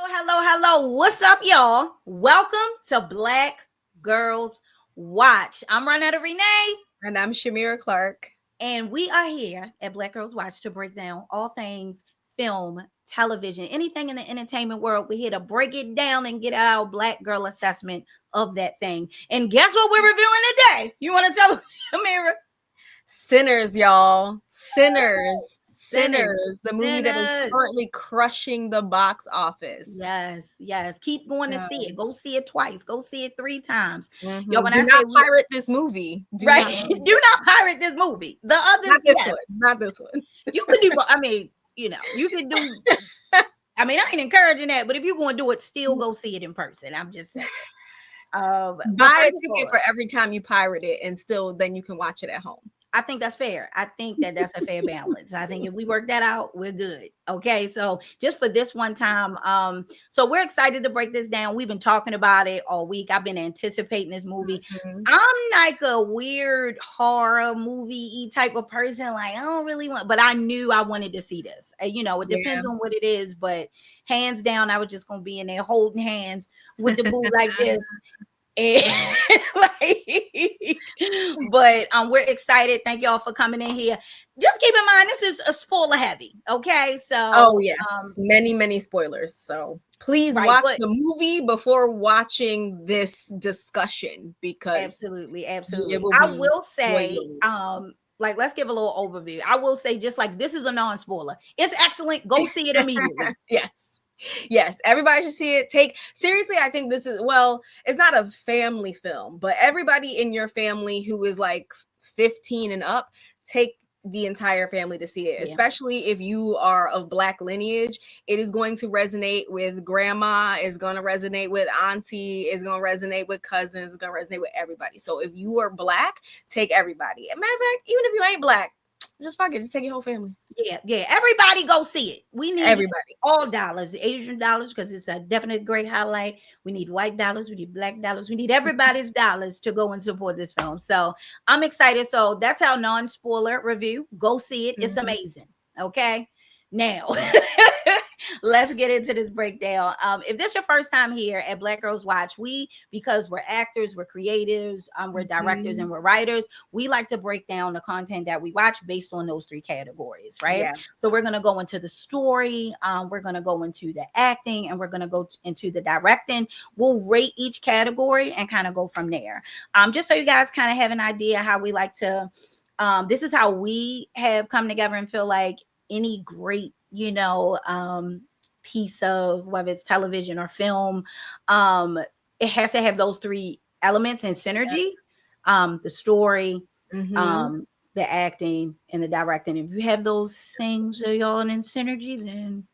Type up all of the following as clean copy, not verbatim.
Hello. What's up, y'all? Welcome to Black Girls Watch. I'm Ronetta Renee. And I'm Shamira Clark. And we are here at Black Girls Watch to break down all things film, television, anything in the entertainment world. We're here to break it down and get our Black girl assessment of that thing. And guess what we're reviewing today? You want to tell them, Shamira? Sinners, y'all. Sinners. The movie that is currently crushing the box office. Yes. Keep going to see it. Go see it twice. Go see it 3 times. Mm-hmm. Yo, Do not pirate this movie. Do not pirate this movie. The other, not this one. You could do. I mean, you can do. I mean, I ain't encouraging that, but if you're going to do it, still go see it in person. I'm just saying. Buy a ticket for every time you pirate it, and then you can watch it at home. I think that's fair. I think that's a fair balance. I think if we work that out, we're good. Okay. So just for this one time. So we're excited to break this down. We've been talking about it all week. I've been anticipating this movie. Mm-hmm. I'm like a weird horror movie type of person. Like, I don't really want, but I knew I wanted to see this. It depends on what it is, but hands down, I was just going to be in there holding hands with the boo like this. But we're excited. Thank y'all for coming in here. Just keep in mind, this is a spoiler heavy. Okay, so yes, many spoilers. So please watch the movie before watching this discussion, because absolutely. I will say, let's give a little overview. I will say, just like this is a non-spoiler. It's excellent. Go see it immediately. Yes, everybody should see it. Seriously, I think this is, it's not a family film, but everybody in your family who is like 15 and up, take the entire family to see it, especially if you are of Black lineage. It is going to resonate with grandma, it's going to resonate with auntie, it's going to resonate with cousins, it's going to resonate with everybody. So if you are Black, take everybody. Matter of fact, even if you ain't Black, just fuck it. Just take your whole family. Yeah. Everybody go see it. We need everybody. All dollars, Asian dollars, because it's a definite great highlight. We need white dollars. We need Black dollars. We need everybody's dollars to go and support this film. So I'm excited. So that's our non-spoiler review. Go see it. It's amazing. Okay. Now, let's get into this breakdown. If this is your first time here at Black Girls Watch, because we're actors, we're creatives, we're directors, and we're writers, we like to break down the content that we watch based on those 3 categories, right? Yeah. So we're going to go into the story, we're going to go into the acting, and we're going to go into the directing. We'll rate each category and kind of go from there. Just so you guys kind of have an idea how we like to, this is how we have come together and feel like any great, piece of, whether it's television or film, it has to have those 3 elements in synergy. The story, the acting, and the directing. If you have those things that y'all in synergy, then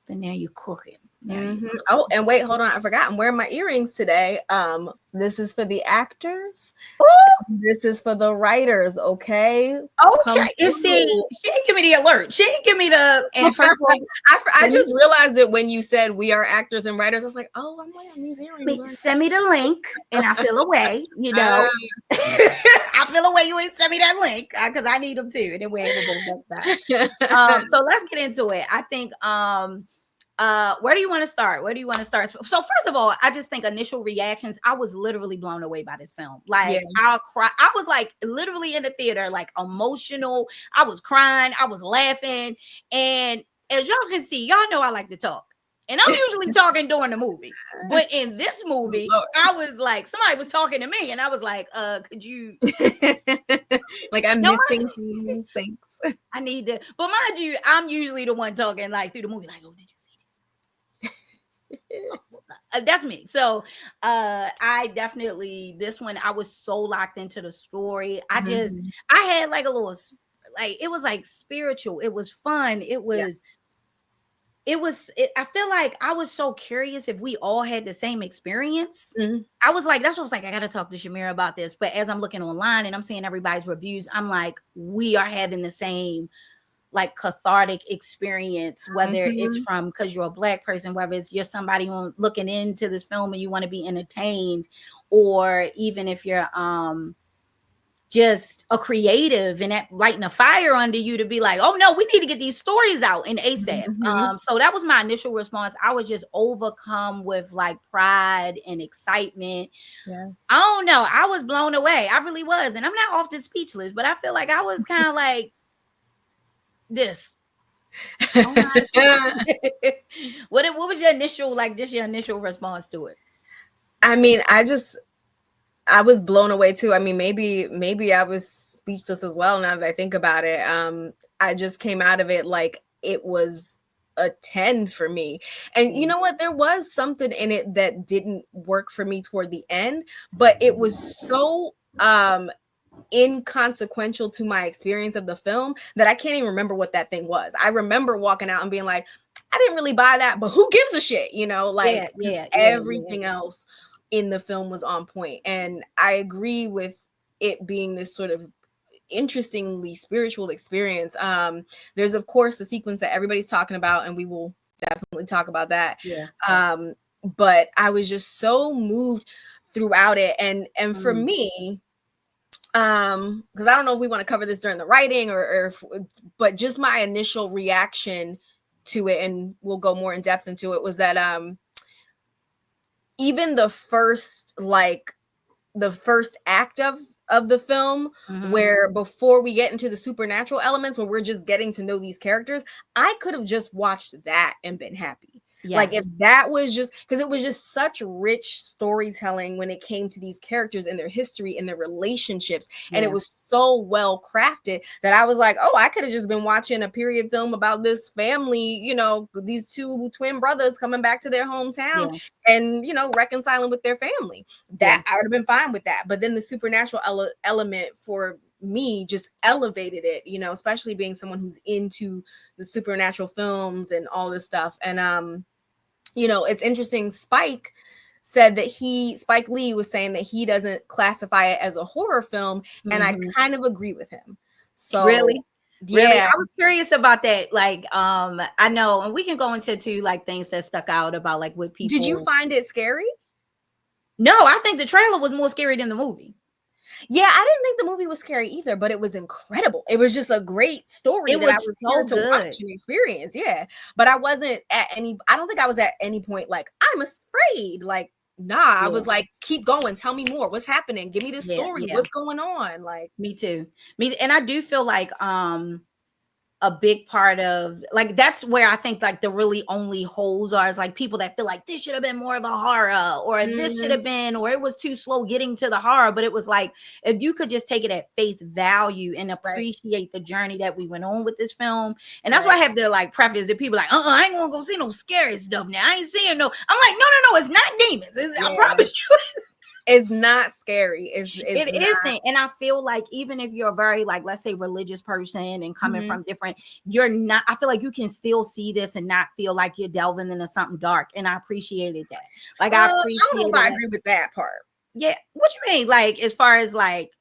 now you're cooking. Oh, and wait, hold on. I forgot. I'm wearing my earrings today. This is for the actors. Ooh. This is for the writers. Okay. You see, she didn't give me the alert. She didn't give me the. And I just realized it when you said we are actors and writers. I was like, oh, I'm wearing these earrings. Send me the link, and I feel away. I feel away. You ain't send me that link because I need them too, and then we're able to back. So let's get into it. I think. Where do you want to start? So first of all, I just think initial reactions, I was literally blown away by this film. Like I'll cry. I was like literally in the theater, like emotional. I was crying. I was laughing. And as y'all can see, y'all know I like to talk. And I'm usually talking during the movie. But in this movie, I was like, somebody was talking to me. And I was like, could you? Like, I'm missing things. Thanks. I need to. But mind you, I'm usually the one talking like through the movie. Like, oh, did you? That's me. So I definitely, this one, I was so locked into the story. I had like a little, like, it was like spiritual. It was fun. I feel like I was so curious if we all had the same experience. I was like, that's what I was like, I got to talk to Shamira about this. But as I'm looking online and I'm seeing everybody's reviews, I'm like, we are having the same like cathartic experience, whether it's from because you're a Black person, whether it's you're somebody looking into this film and you want to be entertained, or even if you're just a creative and that lighting a fire under you to be like, oh no, we need to get these stories out in ASAP. Mm-hmm. So that was my initial response. I was just overcome with like pride and excitement. Yes. I don't know. I was blown away. I really was. And I'm not often speechless, but I feel like I was kind of like this. Oh my. What was your initial, like just your initial response to it? I mean, I was blown away too. I mean, maybe I was speechless as well now that I think about it. I just came out of it like it was a 10 for me. And you know what? There was something in it that didn't work for me toward the end, but it was so inconsequential to my experience of the film that I can't even remember what that thing was. I remember walking out and being like, I didn't really buy that, but who gives a shit, you know, like everything else in the film was on point. And I agree with it being this sort of interestingly spiritual experience. There's of course the sequence that everybody's talking about, and we will definitely talk about that. But I was just so moved throughout it. And for me, because I don't know if we want to cover this during the writing but just my initial reaction to it, and we'll go more in depth into it, was that even the first act of the film, where before we get into the supernatural elements, where we're just getting to know these characters, I could have just watched that and been happy. Like if that was just, because it was just such rich storytelling when it came to these characters and their history and their relationships. And it was so well crafted that I was like, oh, I could have just been watching a period film about this family, you know, these two twin brothers coming back to their hometown and, you know, reconciling with their family. That I would have been fine with that. But then the supernatural element for me just elevated it, you know, especially being someone who's into the supernatural films and all this stuff. And you know, it's interesting. Spike Lee was saying that he doesn't classify it as a horror film, and I kind of agree with him. So really, I was curious about that. Like, I know, and we can go into like things that stuck out about like what people. Did you find it scary? No, I think the trailer was more scary than the movie. Yeah, I didn't think the movie was scary either, but it was incredible. It was just a great story that I was here to watch and experience. Yeah, but I don't think I was at any point like, I'm afraid. Like, nah, I was like, keep going. Tell me more. What's happening? Give me this story. What's going on? Like, me too. And I do feel like a big part of like, that's where I think like the really only holes are, is like people that feel like this should have been more of a horror, or this should have been, or it was too slow getting to the horror. But it was like, if you could just take it at face value and appreciate the journey that we went on with this film. And that's why I have to like preface that people like, I ain't gonna go see no scary stuff now. I ain't seeing no. I'm like, no, it's not demons. I promise you. It's not scary. It isn't. And I feel like even if you're a very, like, let's say religious person and coming from different, you're not, I feel like you can still see this and not feel like you're delving into something dark. And I appreciated that. Like, I don't know if I agree with that part. Yeah. What you mean? Like, as far as like,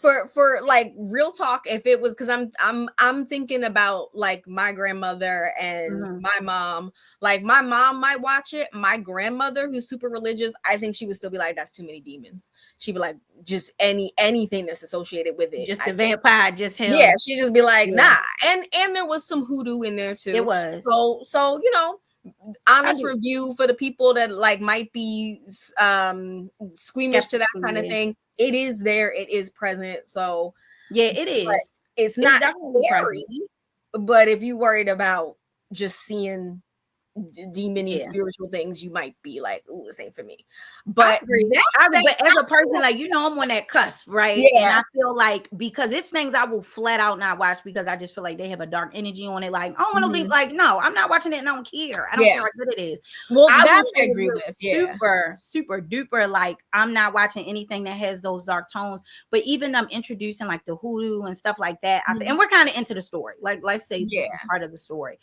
for like real talk, if it was, because I'm thinking about like my grandmother and my mom. Like my mom might watch it. My grandmother, who's super religious, I think she would still be like, that's too many demons. She'd be like, just anything that's associated with it, just the vampire, just him. Yeah, she'd just be like, nah. And there was some hoodoo in there too. It was. So you know, honest review for the people that like might be squeamish to that kind of thing. It is there, it is present. So yeah, it is. It's not scary, but if you worried about just seeing demony spiritual things, you might be like, ooh, this ain't for me. But but as a person, like, you know, I'm on that cusp, right? And I feel like, because it's things I will flat out not watch, because I just feel like they have a dark energy on it. Like, I don't want to be like, no, I'm not watching it and I don't care. I don't care how good it is. Well, that's what I agree with. Super duper, like, I'm not watching anything that has those dark tones. But even them introducing like the hoodoo and stuff like that, and we're kind of into the story. Like, let's say this is part of the story.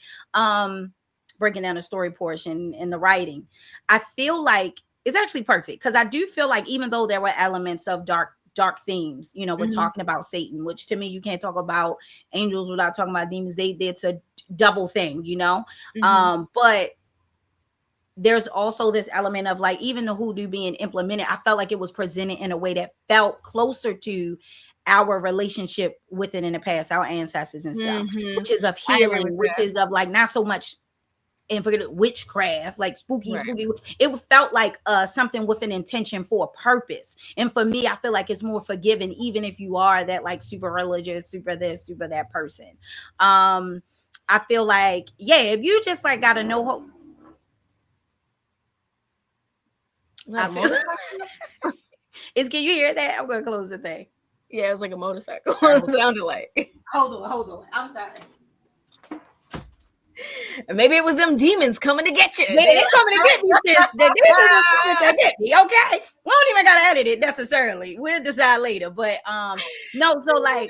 Breaking down the story portion and the writing, I feel like it's actually perfect, because I do feel like even though there were elements of dark themes, you know, we're talking about Satan, which to me, you can't talk about angels without talking about demons. It's a double thing, you know. But there's also this element of like, even the hoodoo being implemented, I felt like it was presented in a way that felt closer to our relationship with it in the past, our ancestors and stuff, which is of I agree with healing, which that. is of like not so much, and forget it, witchcraft, like spooky, Right. spooky. It felt like something with an intention for a purpose. And for me, I feel like it's more forgiving, even if you are that like super religious, super this, super that person. I feel like, yeah, if you just like got to know hope. Can you hear that? I'm gonna close the thing. Yeah, it's like a motorcycle. It sounded like. Hold on. I'm sorry. Maybe it was them demons coming to get you. They're coming to get me, sis. The demons are coming to get me. Okay, we don't even gotta edit it necessarily. We'll decide later. But no. So like,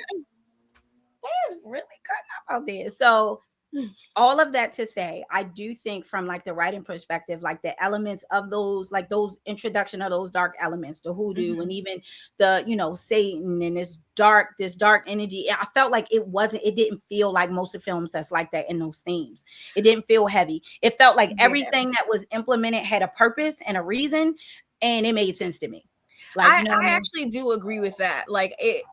there's really cutting up out there. So all of that to say, I do think from like the writing perspective, like the elements of those, like those introduction of those dark elements, the hoodoo, and even the, you know, Satan and this dark energy. I felt like it didn't feel like most of films that's like that in those themes. It didn't feel heavy. It felt like everything that was implemented had a purpose and a reason, and it made sense to me. Like, I actually do agree with that. Like it,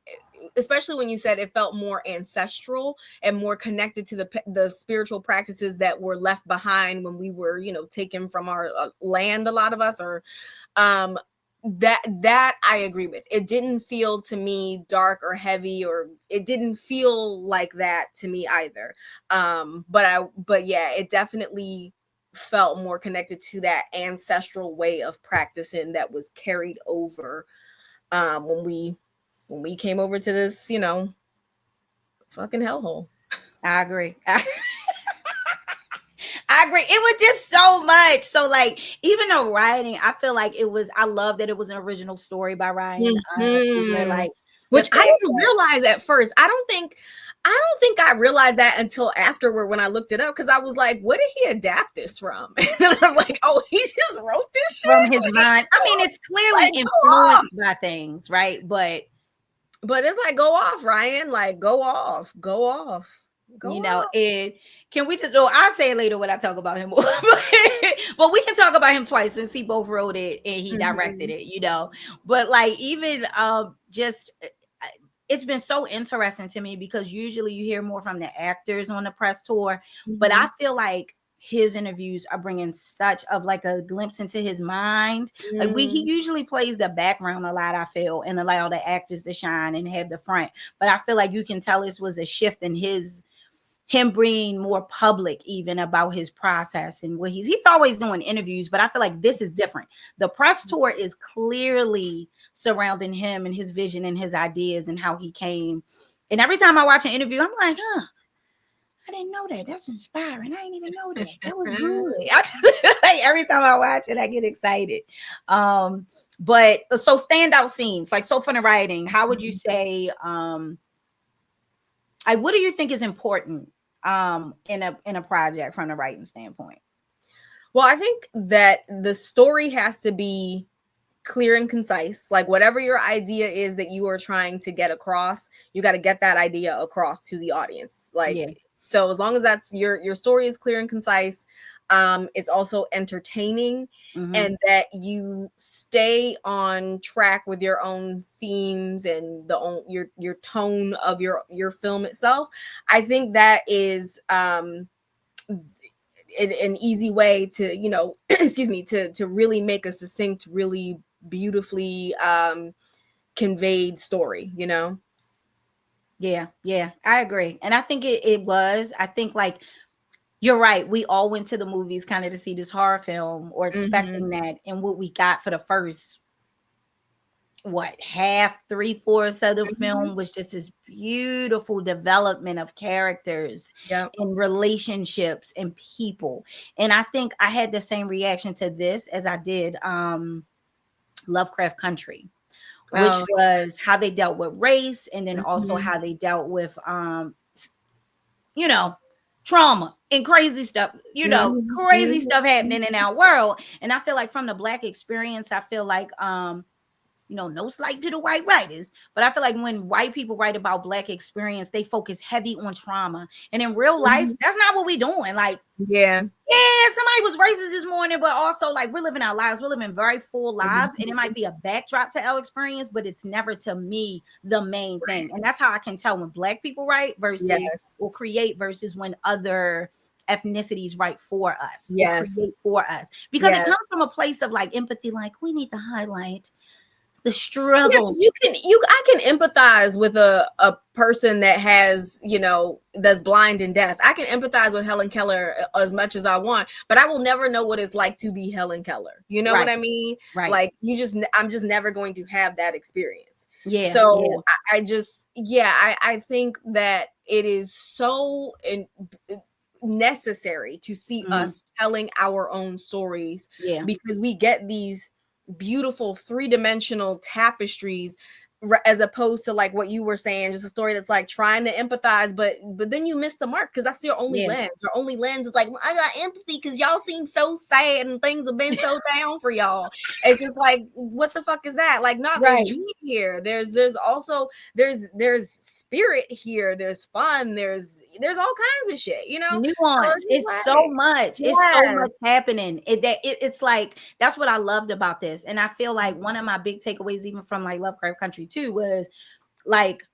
especially when you said it felt more ancestral and more connected to the spiritual practices that were left behind when we were, you know, taken from our land. A lot of us are, that I agree with. It didn't feel to me dark or heavy, or it didn't feel like that to me either. But yeah, it definitely felt more connected to that ancestral way of practicing that was carried over when we came over to this, you know, fucking hellhole. I agree. I agree. It was just so much. So like, even the writing, I feel like I love that it was an original story by Ryan. Like, which I didn't realize at first. I don't think I realized that until afterward when I looked it up, because I was like, what did he adapt this from? And then I was like, oh, he just wrote this shit from his mind. I mean, it's clearly influenced by things, right? But it's like, go off, Ryan. Like, go off. You know, and can we just? I'll say it later when I talk about him. But we can talk about him twice since he both wrote it and he directed it. You know, but like even just. It's been so interesting to me because usually you hear more from the actors on the press tour, but I feel like his interviews are bringing such of like a glimpse into his mind. Like he usually plays the background a lot, I feel, and allow the actors to shine and have the front. But I feel like you can tell this was a shift in him bringing more public even about his process and what he's always doing interviews, but I feel like this is different. The press tour is clearly surrounding him and his vision and his ideas and how he came. And every time I watch an interview, I'm like, I didn't know that. That's inspiring. I didn't even know that. That was good. Like, every time I watch it, I get excited. But so standout scenes, like, so from the writing, how would you say, what do you think is important in a project from a writing standpoint? Well, I think that the story has to be clear and concise. Like, whatever your idea is that you are trying to get across, you got to get that idea across to the audience. Like, so as long as that's your story is clear and concise, it's also entertaining, and that you stay on track with your own themes and your tone of your film itself. I think that is an easy way to, you know, excuse me, to really make a succinct, really beautifully conveyed story, you know? Yeah, I agree. And I think I think, like, you're right. We all went to the movies kind of to see this horror film or expecting that. And what we got for the first, half, 3/4 of the film was just this beautiful development of characters and relationships and people. And I think I had the same reaction to this as I did Lovecraft Country, which was how they dealt with race, and then also how they dealt with, you know, trauma and crazy stuff, you know, crazy stuff happening in our world. And I feel like from the Black experience, I feel like no slight to the white writers, but I feel like when white people write about Black experience, they focus heavy on trauma. And in real life, that's not what we're doing. Like, yeah, somebody was racist this morning, but also like we're living our lives. We're living very full lives, and it might be a backdrop to our experience, but it's never to me the main thing. And that's how I can tell when Black people write versus or create versus when other ethnicities write for us or create for us, because it comes from a place of like empathy, like we need to highlight the struggle. I can empathize with a person that has, that's blind and deaf. I can empathize with Helen Keller as much as I want, but I will never know what it's like to be Helen Keller. You know what I mean? Right. Like I'm just never going to have that experience. Yeah. So I think that it is so necessary to see us telling our own stories, because we get these beautiful 3-dimensional tapestries, as opposed to like what you were saying, just a story that's like trying to empathize, but then you miss the mark, because that's your only lens. Your only lens is like, well, I got empathy because y'all seem so sad and things have been so down for y'all. It's just like, what the fuck is that? Like, no, there's joy here. There's also there's spirit here. There's fun. There's all kinds of shit. Nuance. It's so much. It's so much happening. It's like, that's what I loved about this, and I feel like one of my big takeaways, even from like Lovecraft Country too, was like,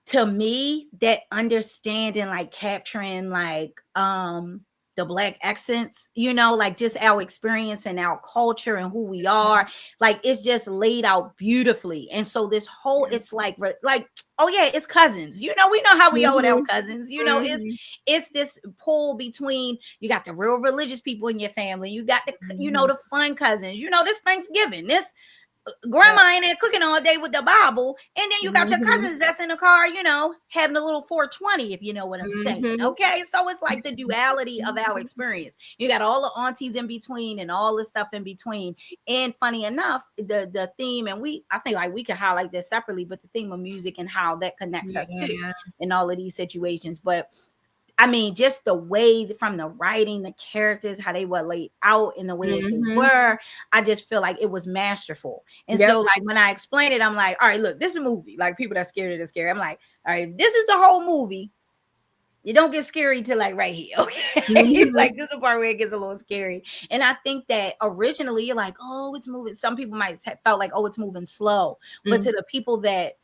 to me, that understanding, like capturing like the Black accents, like just our experience and our culture and who we are, like it's just laid out beautifully. And so this whole, it's like oh yeah, it's cousins, we know how we are with our cousins, it's this pull between, you got the real religious people in your family, you got the the fun cousins, this Thanksgiving, this grandma in there cooking all day with the Bible, and then you got your cousins that's in the car, having a little 420, if you know what I'm saying. Okay, so it's like the duality of our experience. You got all the aunties in between and all the stuff in between. And funny enough, the theme, and I think like we could highlight this separately, but the theme of music and how that connects us too in all of these situations. But I mean, just the way from the writing, the characters, how they were laid out in the way that they were, I just feel like it was masterful. And so like when I explain it, I'm like, all right, look, this is a movie. Like people that scared of it, scary. I'm like, all right, this is the whole movie. You don't get scary till like right here. Okay. Like this is the part where it gets a little scary. And I think that originally you're like, oh, it's moving. Some people might have felt like, oh, it's moving slow. But to the people that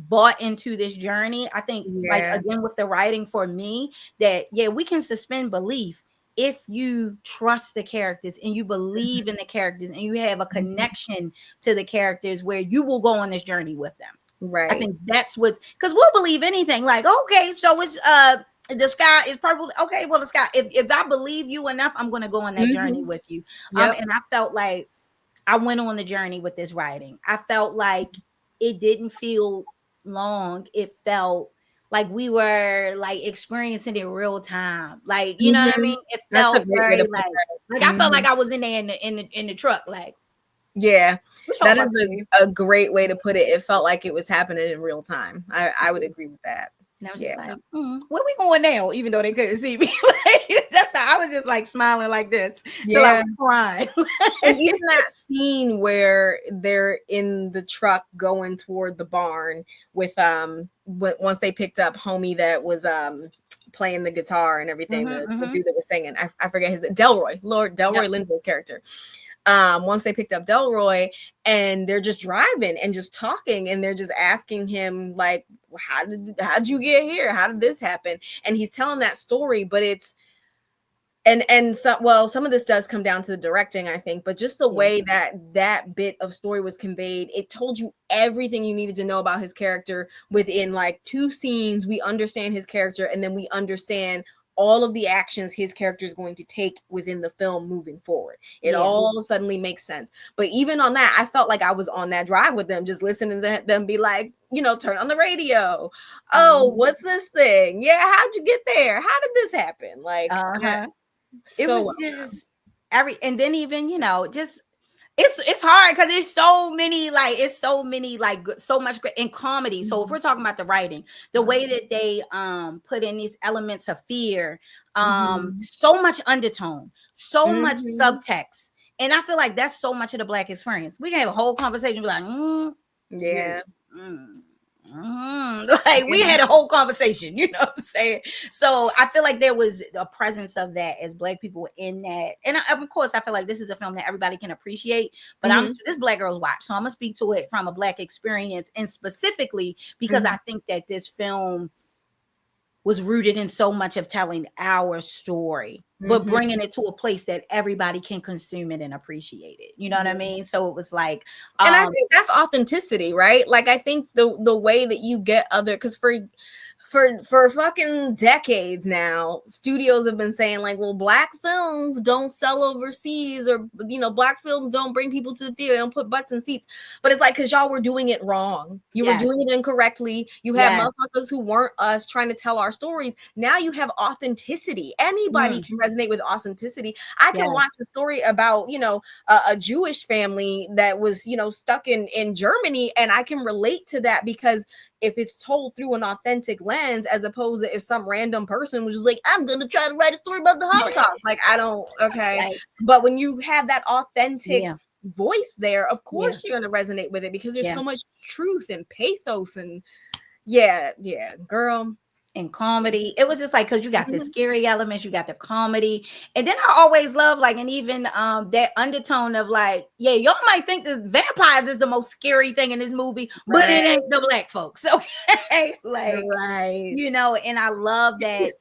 bought into this journey, I think like again with the writing, for me, that we can suspend belief if you trust the characters and you believe in the characters and you have a connection to the characters where you will go on this journey with them. Right. I think that's what's, because we'll believe anything, like, okay, so it's the sky is purple. Okay, well, the sky, if I believe you enough, I'm going to go on that journey with you. And I felt like I went on the journey with this writing. I felt like it didn't feel long. It felt like we were like experiencing it real time. Like, you know what I mean? It felt very like I felt like I was in there in the truck. Like, that is a great way to put it. It felt like it was happening in real time. I would agree with that. And I was just like, where we going now? Even though they couldn't see me. Like, that's how I was just like smiling like this till I was crying. And even that scene where they're in the truck going toward the barn with once they picked up homie that was playing the guitar and everything, the dude that was singing. I forget his Delroy, Lord Delroy Lindo's character. Once they picked up Delroy, and they're just driving and just talking, and they're just asking him like, how'd you get here? How did this happen? And he's telling that story, but it's some of this does come down to the directing, I think, but just the way that bit of story was conveyed, it told you everything you needed to know about his character within like 2 scenes. We understand his character, and then we understand all of the actions his character is going to take within the film moving forward. It all suddenly makes sense. But even on that, I felt like I was on that drive with them, just listening to them be like, turn on the radio. Oh, what's this thing? Yeah, how'd you get there? How did this happen? Like, it was just and then even, just it's hard because there's so many so much great in comedy. So if we're talking about the writing, the way that they put in these elements of fear, so much undertone, so much subtext, And I feel like that's so much of the Black experience. We can have a whole conversation, be like, yeah. like we had a whole conversation, you know what I'm saying? So I feel like there was a presence of that as Black people in that. And of course, I feel like this is a film that everybody can appreciate, but this Black Girls Watch. So I'm gonna speak to it from a Black experience, and specifically because I think that this film was rooted in so much of telling our story, but bringing it to a place that everybody can consume it and appreciate it. You know what I mean? So it was like, and I think that's authenticity, right? Like, I think the way that you get other, because for fucking decades now, studios have been saying like, well, Black films don't sell overseas, or, you know, Black films don't bring people to the theater, don't put butts in seats. But it's like, because y'all were doing it wrong. You were doing it incorrectly. You had motherfuckers who weren't us trying to tell our stories. Now you have authenticity. Anybody can resonate with authenticity. I can watch a story about, you know, a Jewish family that was, you know, stuck in Germany, and I can relate to that because if it's told through an authentic lens, as opposed to if some random person was just like, I'm going to try to write a story about the Holocaust. Like, I don't, okay. Right. But when you have that authentic voice there, of course you're going to resonate with it, because there's so much truth and pathos and girl. And comedy. It was just like, because you got the scary elements, you got the comedy, and then I always love like, and even that undertone of like, y'all might think the vampires is the most scary thing in this movie, but it ain't the Black folks, okay? Like, you know, and I love that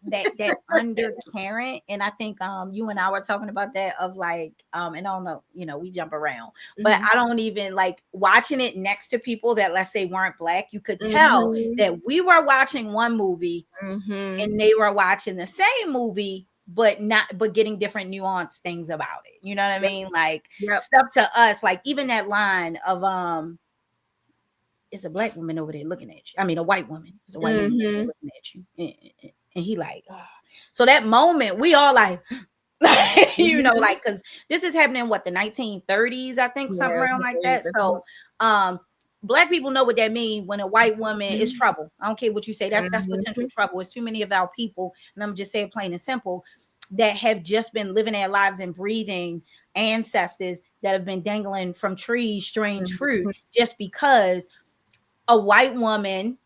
undercurrent, and I think you and I were talking about that of like, and I don't know, you know, we jump around, but I don't even like watching it next to people that, let's say, weren't Black. You could tell that we were watching one movie. And they were watching the same movie, but getting different nuanced things about it. You know what I mean? Like stuff to us, like even that line of it's a Black woman over there looking at you. I mean, a white woman. It's a white woman looking at you, and he like, so that moment we all like, you know, like, because this is happening in what, the 1930s, I think, something around like that. So Black people know what that means when a white woman is trouble. I don't care what you say. That's potential trouble. It's too many of our people, and I'm just saying plain and simple, that have just been living their lives and breathing ancestors that have been dangling from trees strange fruit just because a white woman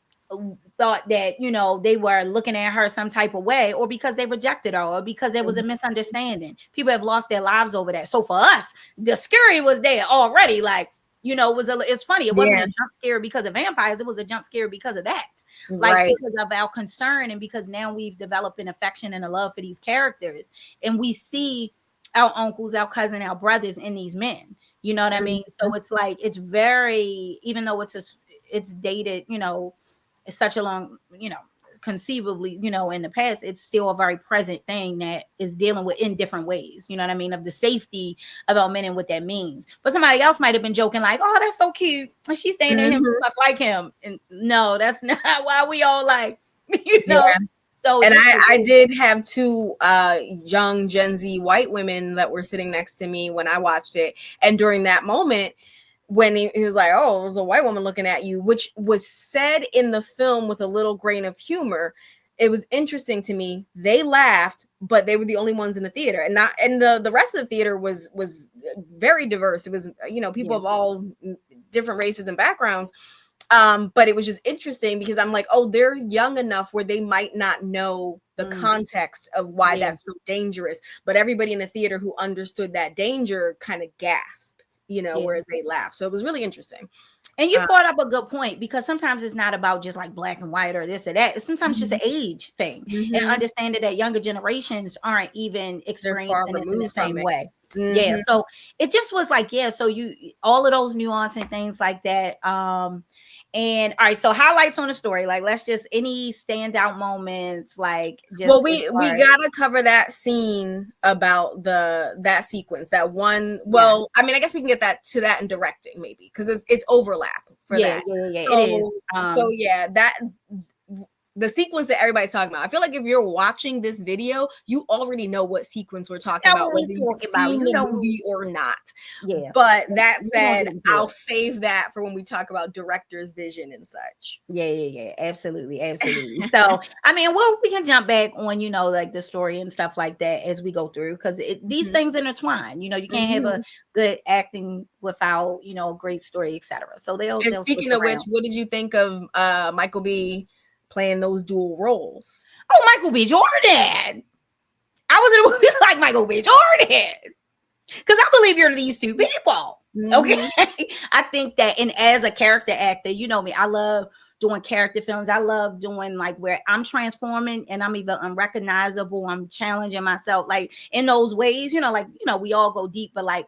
thought that, you know, they were looking at her some type of way, or because they rejected her, or because there was a misunderstanding. People have lost their lives over that. So for us, the scary was there already. Like, you know, it's funny. It wasn't a jump scare because of vampires. It was a jump scare because of that. Like, because of our concern, and because now we've developed an affection and a love for these characters. And we see our uncles, our cousin, our brothers in these men. You know what I mean? So it's like, it's very, even though it's dated, you know, it's such a long, you know, conceivably, you know, in the past, it's still a very present thing that is dealing with in different ways, you know what I mean, of the safety of our men and what that means. But somebody else might have been joking like, oh, that's so cute, and she's staying in him, must like him. And no, that's not why we all like, you know. So, and I did have two young Gen Z white women that were sitting next to me when I watched it, and during that moment when he was like, oh, it was a white woman looking at you, which was said in the film with a little grain of humor, it was interesting to me. They laughed, but they were the only ones in the theater, and the rest of the theater was very diverse. It was, you know, people of all different races and backgrounds. But it was just interesting because I'm like, oh, they're young enough where they might not know the context of why that's so dangerous. But everybody in the theater who understood that danger kind of gasped, you know, whereas they laughed. So it was really interesting. And you brought up a good point, because sometimes it's not about just like black and white or this or that. It's sometimes just an age thing, and understanding that younger generations aren't even experiencing it in the same way. Yeah. So it just was like, so you, all of those nuance and things like that. And all right, so highlights on the story, like let's just, any standout moments, like just, well, we gotta cover that scene about that sequence, that one. Well, I mean, I guess we can get to that in directing maybe, because it's overlap for that. So, it is. So that the sequence that everybody's talking about. I feel like if you're watching this video, you already know what sequence we're talking about, whether you've seen the movie or not. Yeah. But that said, I'll save that for when we talk about director's vision and such. Yeah. Absolutely. So, I mean, well, we can jump back on, like the story and stuff like that as we go through, because these things intertwine. You can't have a good acting without, a great story, etc. So they'll speaking of which, what did you think of Michael B. playing those dual roles? Oh, Michael B. Jordan. I was in a movie like Michael B. Jordan. Because I believe you're these two people. Okay. I think that, and as a character actor, you know me, I love doing character films. I love doing like where I'm transforming and I'm even unrecognizable. I'm challenging myself like in those ways, we all go deep, but like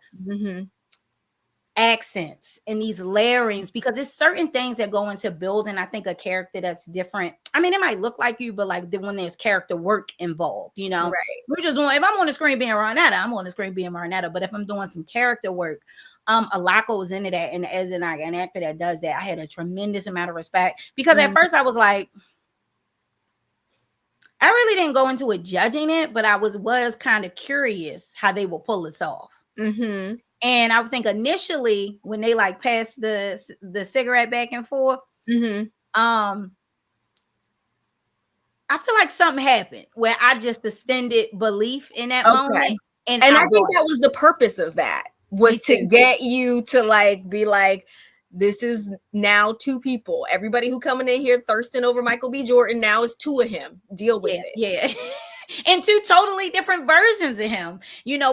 accents and these layerings, because it's certain things that go into building, I think, a character that's different. I mean, it might look like you, but like when there's character work involved, right. We're just doing, if I'm on the screen being Ronetta, I'm on the screen being Ronetta. But if I'm doing some character work, a lot goes into that. And as an actor that does that, I had a tremendous amount of respect, because at first I was like, I really didn't go into it judging it, but I was kind of curious how they will pull this off. And I would think initially when they like passed the cigarette back and forth, I feel like something happened where I just extended belief in that moment. And I think that was the purpose of that, was to get you to like be like, this is now two people. Everybody who coming in here thirsting over Michael B. Jordan now is two of him. Deal with it. Yeah. And two totally different versions of him,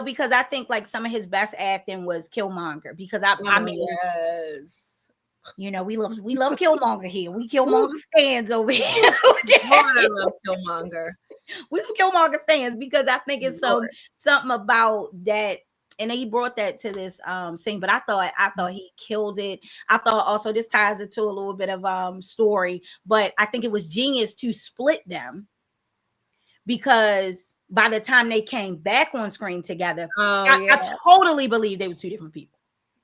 because I think like some of his best acting was Killmonger, because I mean, yes. We love Killmonger here. We Killmonger stands over here. I love Killmonger. We some Killmonger stands, because I think it's something about that. And he brought that to this scene, but I thought he killed it. I thought also this ties into a little bit of story, but I think it was genius to split them, because by the time they came back on screen together, I totally believe they were two different people.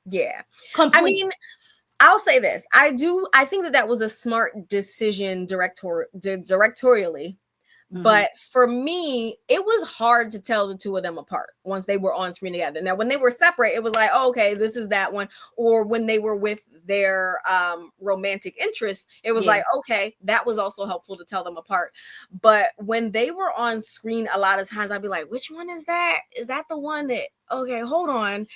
Yeah. Completely. I mean, I'll say this. I think that was a smart decision directorially. But for me, it was hard to tell the two of them apart once they were on screen together. Now, when they were separate, it was like, oh, okay, this is that one. Or when they were with their romantic interests, it was like, okay, that was also helpful to tell them apart. But when they were on screen, a lot of times I'd be like, which one is that? Is that the one that, okay, hold on.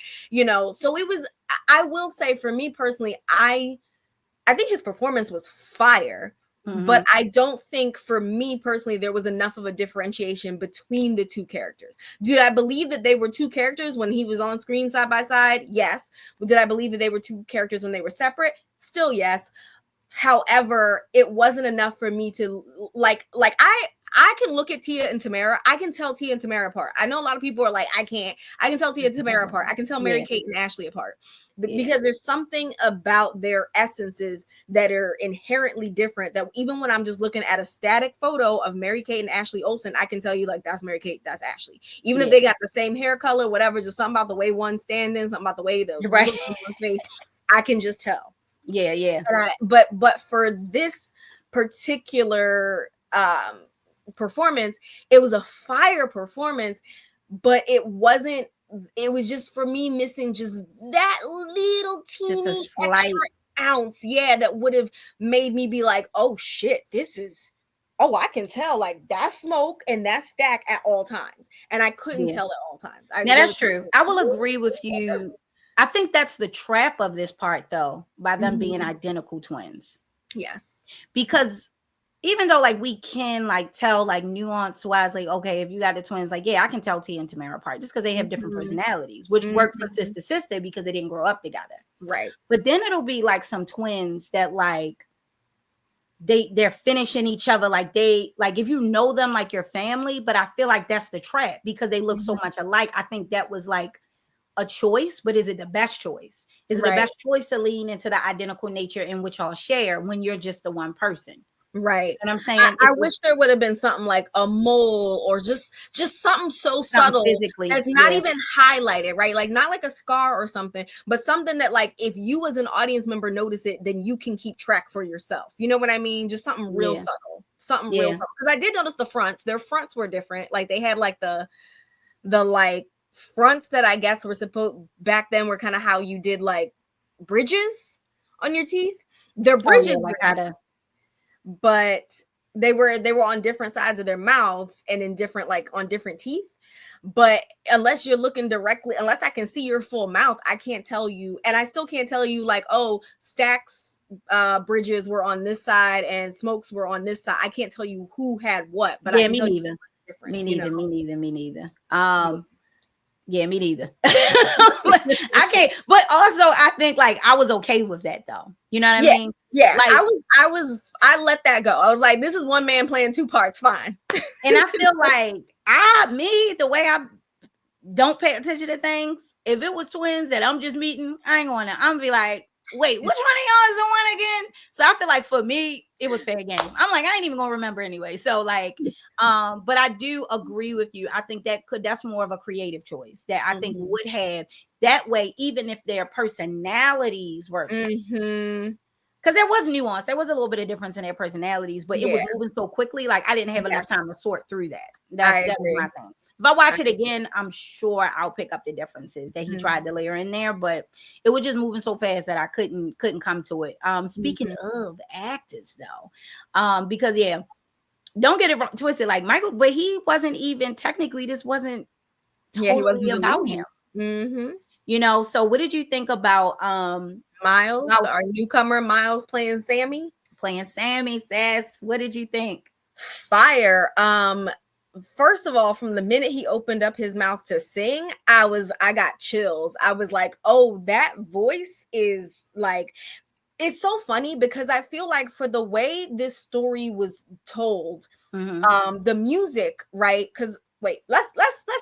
So it was, I will say for me personally, I think his performance was fire. But I don't think for me personally, there was enough of a differentiation between the two characters. Did I believe that they were two characters when he was on screen side by side? Yes. Did I believe that they were two characters when they were separate? Still, yes. However, it wasn't enough for me to like I can look at Tia and Tamara. I can tell Tia and Tamara apart. I know a lot of people are like, I can't. I can tell Tia and Tamara apart. I can tell Mary-Kate and Ashley apart. Because there's something about their essences that are inherently different, that even when I'm just looking at a static photo of Mary-Kate and Ashley Olsen, I can tell you like, that's Mary-Kate, that's Ashley. Even if they got the same hair color, whatever, just something about the way one's standing, something about the way the look on one's face, I can just tell. Yeah. But for this particular performance, it was a fire performance, but it wasn't. It was just for me missing just that little teeny extra ounce, that would have made me be like, oh shit, this is. Oh, I can tell like that's smoke and that's stack at all times, and I couldn't tell at all times. Now that's true. I will agree with you. I think that's the trap of this part, though, by them being identical twins. Yes, because even though like we can like tell like nuance wise, like, okay, if you got the twins, like, I can tell Tia and Tamara apart just because they have different personalities, which work for sister because they didn't grow up together. Right. But then it'll be like some twins that like they're finishing each other. Like if you know them like your family, but I feel like that's the trap because they look so much alike. I think that was like a choice, but is it the best choice? Is it the best choice to lean into the identical nature in which y'all share when you're just the one person? Right. And I'm saying I wish there would have been something like a mole or just something so subtle physically that's not even highlighted, right? Like not like a scar or something, but something that like if you as an audience member notice it, then you can keep track for yourself. You know what I mean? Just something real subtle Something real something. Because I did notice the fronts. Their fronts were different. Like they had like the like fronts that I guess were supposed back then were kind of how you did like bridges on your teeth. Their bridges like how to, but they were on different sides of their mouths and in different like on different teeth. But unless you're looking directly, unless I can see your full mouth, I can't tell you. And I still can't tell you like, oh, Stack's bridges were on this side and Smoke's were on this side. I can't tell you who had what, but I can tell you me neither. Yeah, me neither. I can't. But also, I think like I was okay with that though. You know what I mean? Yeah. Like, I let that go. I was like, this is one man playing two parts. Fine. And I feel like the way I don't pay attention to things. If it was twins that I'm just meeting, I'm gonna be like, wait, which one of y'all is the one again? So I feel like for me, it was fair game. I'm like, I ain't even gonna remember anyway. So like, but I do agree with you. I think that's more of a creative choice that I think would have that way, even if their personalities were. Because there was nuance, there was a little bit of difference in their personalities, but it was moving so quickly. Like I didn't have enough time to sort through that. That was my thing. If I watch it again, I'm sure I'll pick up the differences that he tried to layer in there, but it was just moving so fast that I couldn't come to it. Speaking of actors though, because don't get it wrong, twisted. Like Michael, but he wasn't even technically. This wasn't totally about him. You know. So what did you think about Miles, our newcomer, Miles playing Sammy? Sass. What did you think? Fire. First of all, from the minute he opened up his mouth to sing, I got chills. I was like, oh, that voice is like, it's so funny because I feel like for the way this story was told, the music, right? Because wait, let's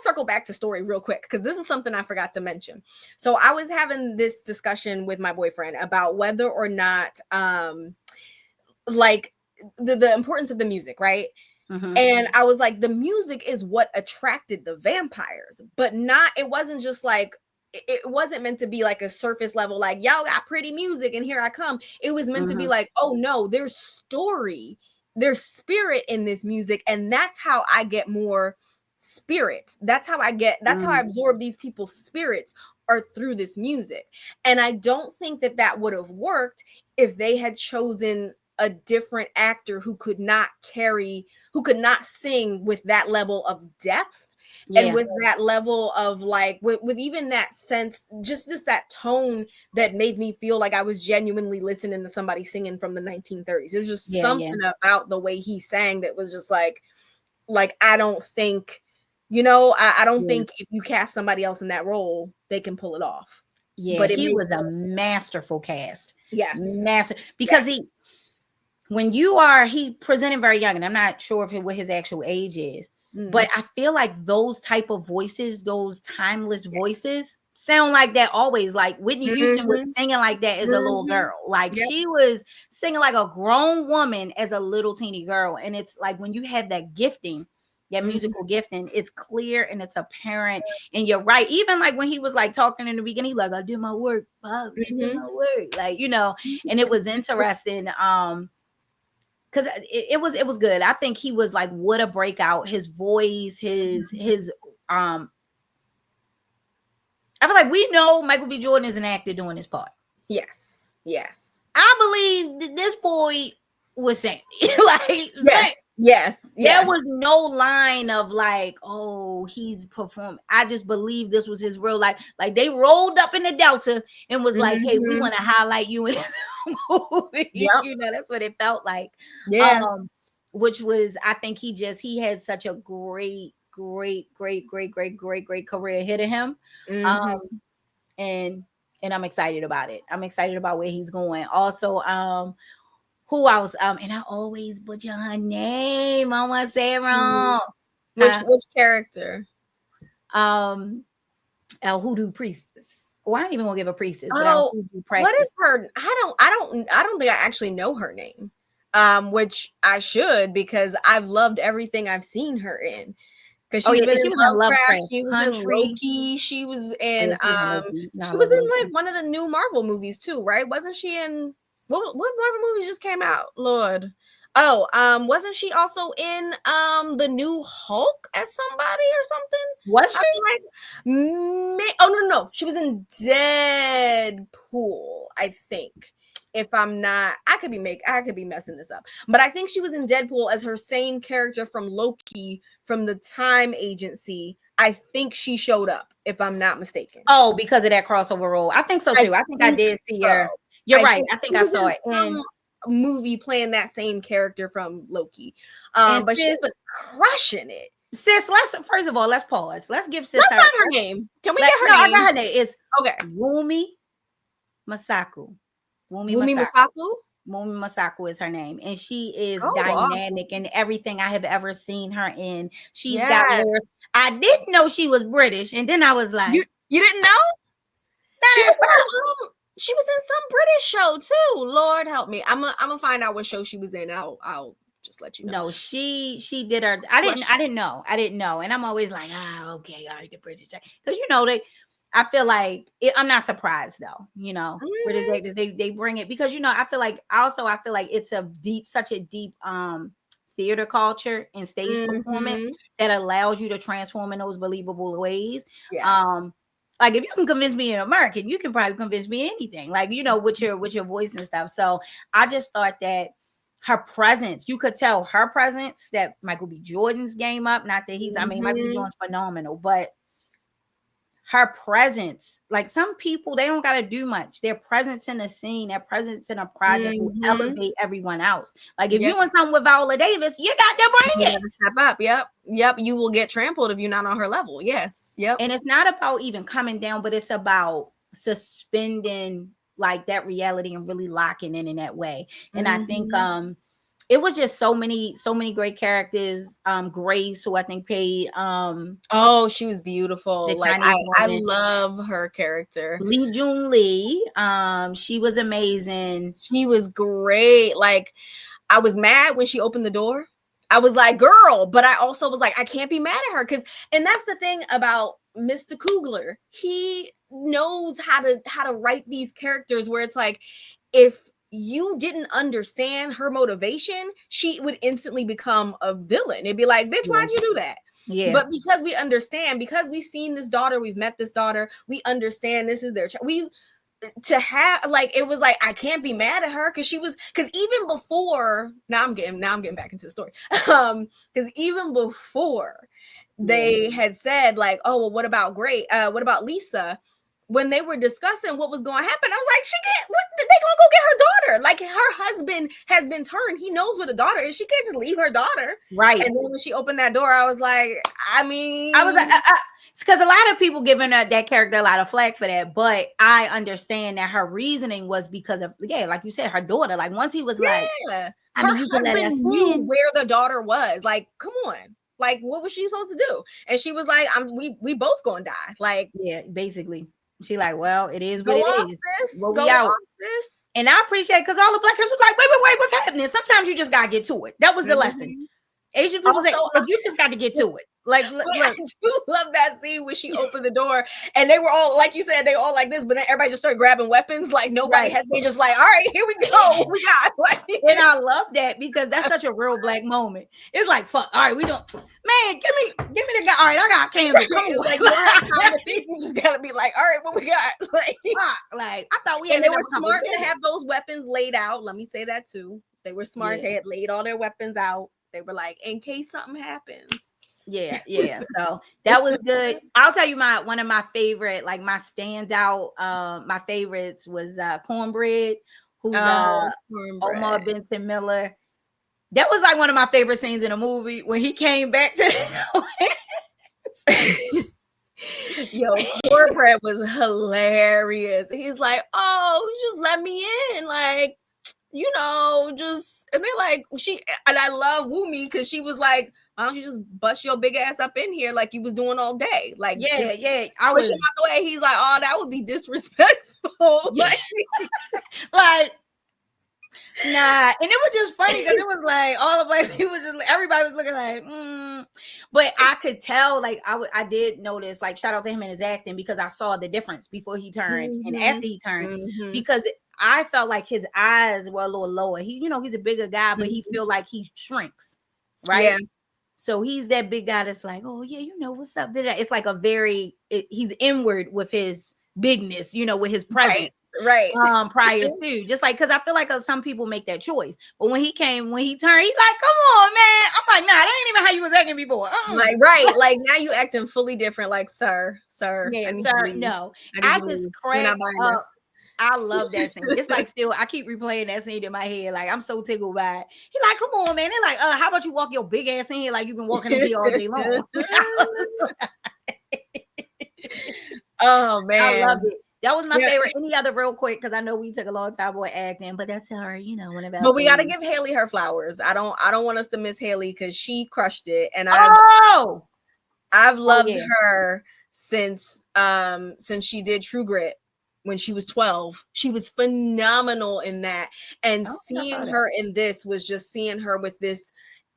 circle back to story real quick because this is something I forgot to mention. So I was having this discussion with my boyfriend about whether or not like the importance of the music, right? And I was like, the music is what attracted the vampires, but it wasn't just like, it wasn't meant to be like a surface level, like y'all got pretty music and here I come. It was meant to be like, oh no, there's story, there's spirit in this music, and that's how I get more spirit. That's how I absorb these people's spirits are through this music. And I don't think that would have worked if they had chosen a different actor who could not sing with that level of depth and with that level of like with even that sense, just that tone that made me feel like I was genuinely listening to somebody singing from the 1930s. It was just something about the way he sang that was just like I don't think, I don't think if you cast somebody else in that role, they can pull it off. But he was a masterful cast. Yes. Because he presented very young, and I'm not sure what his actual age is, but I feel like those type of voices, those timeless voices sound like that always. Like Whitney Houston was singing like that as a little girl. Like she was singing like a grown woman as a little teeny girl. And it's like when you have that gifting, that musical gifting, it's clear and it's apparent. And you're right. Even like when he was like talking in the beginning, like I do my work, Bob, I do my work, like, and it was interesting. Because it was good. I think he was like, what a breakout. His voice, his I feel like we know Michael B. Jordan is an actor doing his part. Yes. I believe this boy was saying yes. There was no line of like, oh, he's performing. I just believe this was his real life. Like they rolled up in the Delta and was like, hey, we want to highlight you in this movie. That's what it felt like. Which was, I think he has such a great career ahead of him. And I'm excited about it. I'm excited about where he's going. Also, who else? And I always butcher her name. I want to say it wrong. Which character? El Hoodoo Priestess. Well, I ain't even gonna give a priestess. What is her? I don't think I actually know her name. Which I should, because I've loved everything I've seen her in. Because she's been in Lovecraft, she was in Loki, she was in she was in like one of the new Marvel movies too, right? Wasn't she in what Marvel movie just came out? Lord. Oh, wasn't she also in the new Hulk as somebody or something? Was I she? feel like oh no, she was in Deadpool, I think. If I'm not, I could be messing this up, but I think she was in Deadpool as her same character from Loki from the Time Agency. I think she showed up, if I'm not mistaken. Oh, because of that crossover role. I think so too. I think I did see her. You're right. I think I saw it. And movie playing that same character from Loki. And But she was crushing it. Sis, first of all, let's pause. Let's give sis let's find her name. Can we get her name? I got her name. It's okay. Wumi Masaku. Wumi Masaku? Wumi Masaku is her name, and she is dynamic in everything I have ever seen her in. She's got worth. I didn't know she was British, and then I was like, "You didn't know?" She was in some British show too. Lord help me. I'm gonna find out what show she was in. I'll just let you know. No, she did her. I didn't know, and I'm always like, okay, all right, the British, because I feel like I'm not surprised though. British actors they bring it because I feel like it's such a deep theater culture and stage performance that allows you to transform in those believable ways. Yes. Like if you can convince me an American, you can probably convince me anything. Like with your voice and stuff. So I just thought that her presence, you could tell her presence that Michael B. Jordan's game up. Not that he's, Michael B. Jordan's phenomenal, but her presence, like some people, they don't got to do much. Their presence in the scene, their presence in a project will elevate everyone else. Like if you want something with Viola Davis, you got to bring it. Step up. Yep. You will get trampled if you're not on her level. Yes. Yep. And it's not about even coming down, but it's about suspending like that reality and really locking in that way. And I think it was just so many great characters. Grace, who I think played she was beautiful. Like I love her character. Lee Jun Lee. She was amazing. She was great. Like I was mad when she opened the door. I was like, girl, but I also was like, I can't be mad at her and that's the thing about Mr. Coogler. He knows how to write these characters where it's like, if you didn't understand her motivation, she would instantly become a villain. It'd be like, bitch, why'd you do that? Yeah. But because we understand, because we've seen this daughter, we've met this daughter, we understand this is their child. It was like, I can't be mad at her because even before, now I'm getting back into the story. Because even before they had said like, oh, well, what about Lisa? When they were discussing what was going to happen, I was like, they gonna go get her daughter. Like her husband has been turned. He knows what a daughter is. She can't just leave her daughter. Right. And then when she opened that door, I was like, I was like, because a lot of people giving that character a lot of flack for that, but I understand that her reasoning was because of, like you said, her daughter. Like once he was like, her husband knew where the daughter was. Like, come on. Like, what was she supposed to do? And she was like, we both gonna die. Like, yeah, basically. She like, well, it is what it is. Well, go off, sis. And I appreciate because all the Black kids was like, wait, what's happening? Sometimes you just gotta get to it. That was the lesson. Asian people say, look, you just got to get to it. Like, look. I do love that scene when she opened the door and they were all, like you said, they all like this, but then everybody just started grabbing weapons. Like nobody had, they just like, all right, here we go. We got. And I love that because that's such a real Black moment. It's like, fuck, all right, we don't, man, give me the guy. All right, I got Campbell. Come on. Like, you just gotta be like, all right, what we got? Like, I thought we had. And they were smart to have those weapons laid out. Let me say that too. They were smart. Yeah. They had laid all their weapons out. They were like, in case something happens. Yeah. So that was good. I'll tell you one of my favorite, like my standout, my favorites was Cornbread, who's Omar Benson Miller. That was like one of my favorite scenes in a movie when he came back to Yo, Cornbread was hilarious. He's like, oh, just let me in. Like, and they're like, and I love Wumi because she was like, why don't you just bust your big ass up in here like you was doing all day? Like, I was out the way. He's like, oh, that would be disrespectful. Yeah. like, nah. And it was just funny because it was like all the Black people everybody was looking like, But I could tell, like, I did notice, like, shout out to him and his acting because I saw the difference before he turned and after he turned because I felt like his eyes were a little lower. He, he's a bigger guy, but he Mhm. feel like he shrinks, right? Yeah. So he's that big guy that's like, oh yeah, what's up? It's like he's inward with his bigness, with his presence. Right. Prior to, just like, because I feel like some people make that choice, but when he turned, he's like, come on, man. I'm like, nah, that ain't even how you was acting before. Like, right, like now you acting fully different. Like, sir, yeah, sir, no, I just cracked up. I love that scene. It's like, still, I keep replaying that scene in my head. Like, I'm so tickled by it. He like, come on, man. They're like, how about you walk your big ass in here like you've been walking in here all day long? Oh man, I love it. That was my favorite. Any other real quick, because I know we took a long time on acting, but that's all right, whenever. But we got to give Haley her flowers. I don't want us to miss Haley because she crushed it, and I've loved her since she did True Grit when she was 12. She was phenomenal in that, and seeing her in this was just seeing her with this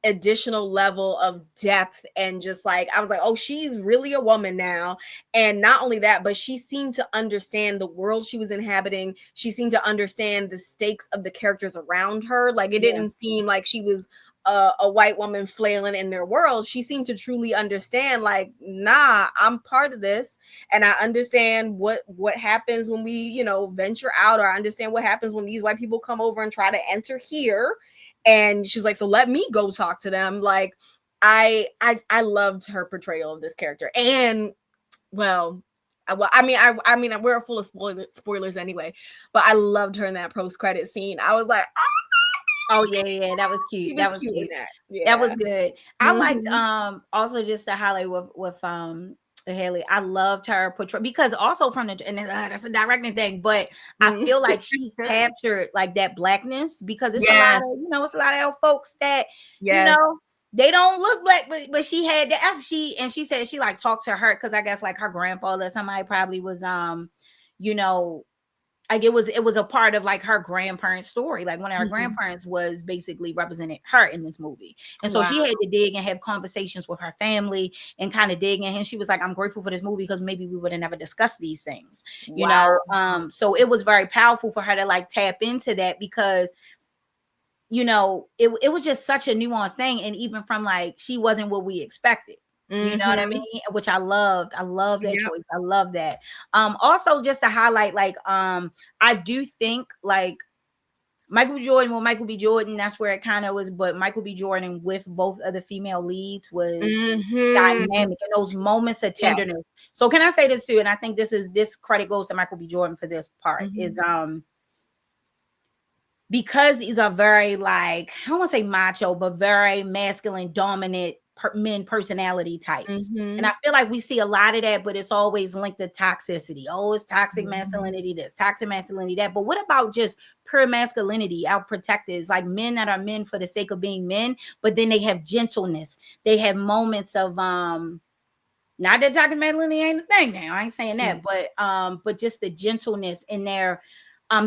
additional level of depth, and just like I was like, oh, she's really a woman now. And not only that, but she seemed to understand the world she was inhabiting. She seemed to understand the stakes of the characters around her. Like, it didn't seem like she was a white woman flailing in their world. She seemed to truly understand, like, nah, I'm part of this, and I understand what happens when we venture out, or I understand what happens when these white people come over and try to enter here. And she's like, so let me go talk to them. Like, I loved her portrayal of this character. And I mean, we're full of spoilers anyway, but I loved her in that post-credit scene. I was like, oh yeah, that was cute. That was cute. That was good. I liked also just to highlight with Haley. I loved her portrayal, because also from and that's a directing thing, but I feel like she captured like that blackness, because it's a lot of it's a lot of folks that they don't look black, but she had that. She said she like talked to her, because I guess like her grandfather, somebody probably was like it was a part of like her grandparents' story. Like, one of her grandparents was basically represented her in this movie. And so she had to dig and have conversations with her family and kind of dig in. And she was like, I'm grateful for this movie, because maybe we would have never discussed these things, so it was very powerful for her to like tap into that, because it was just such a nuanced thing. And even from like, she wasn't what we expected. You know what I mean? Which I loved. I love that choice. I love that. Also, just to highlight, like, I do think like Michael B. Jordan, that's where it kind of was, but Michael B. Jordan with both of the female leads was dynamic, and those moments of tenderness. So can I say this too? And I think this credit goes to Michael B. Jordan for this part, is because these are very, like, I don't want to say macho, but very masculine, dominant men personality types. And I feel like we see a lot of that, but it's always linked to toxicity. Oh, it's toxic masculinity, this toxic masculinity, that. But what about just pure masculinity, our protectors, like men that are men for the sake of being men, but then they have gentleness. They have moments of not that toxic masculinity ain't a thing now, I ain't saying that, but just the gentleness in there.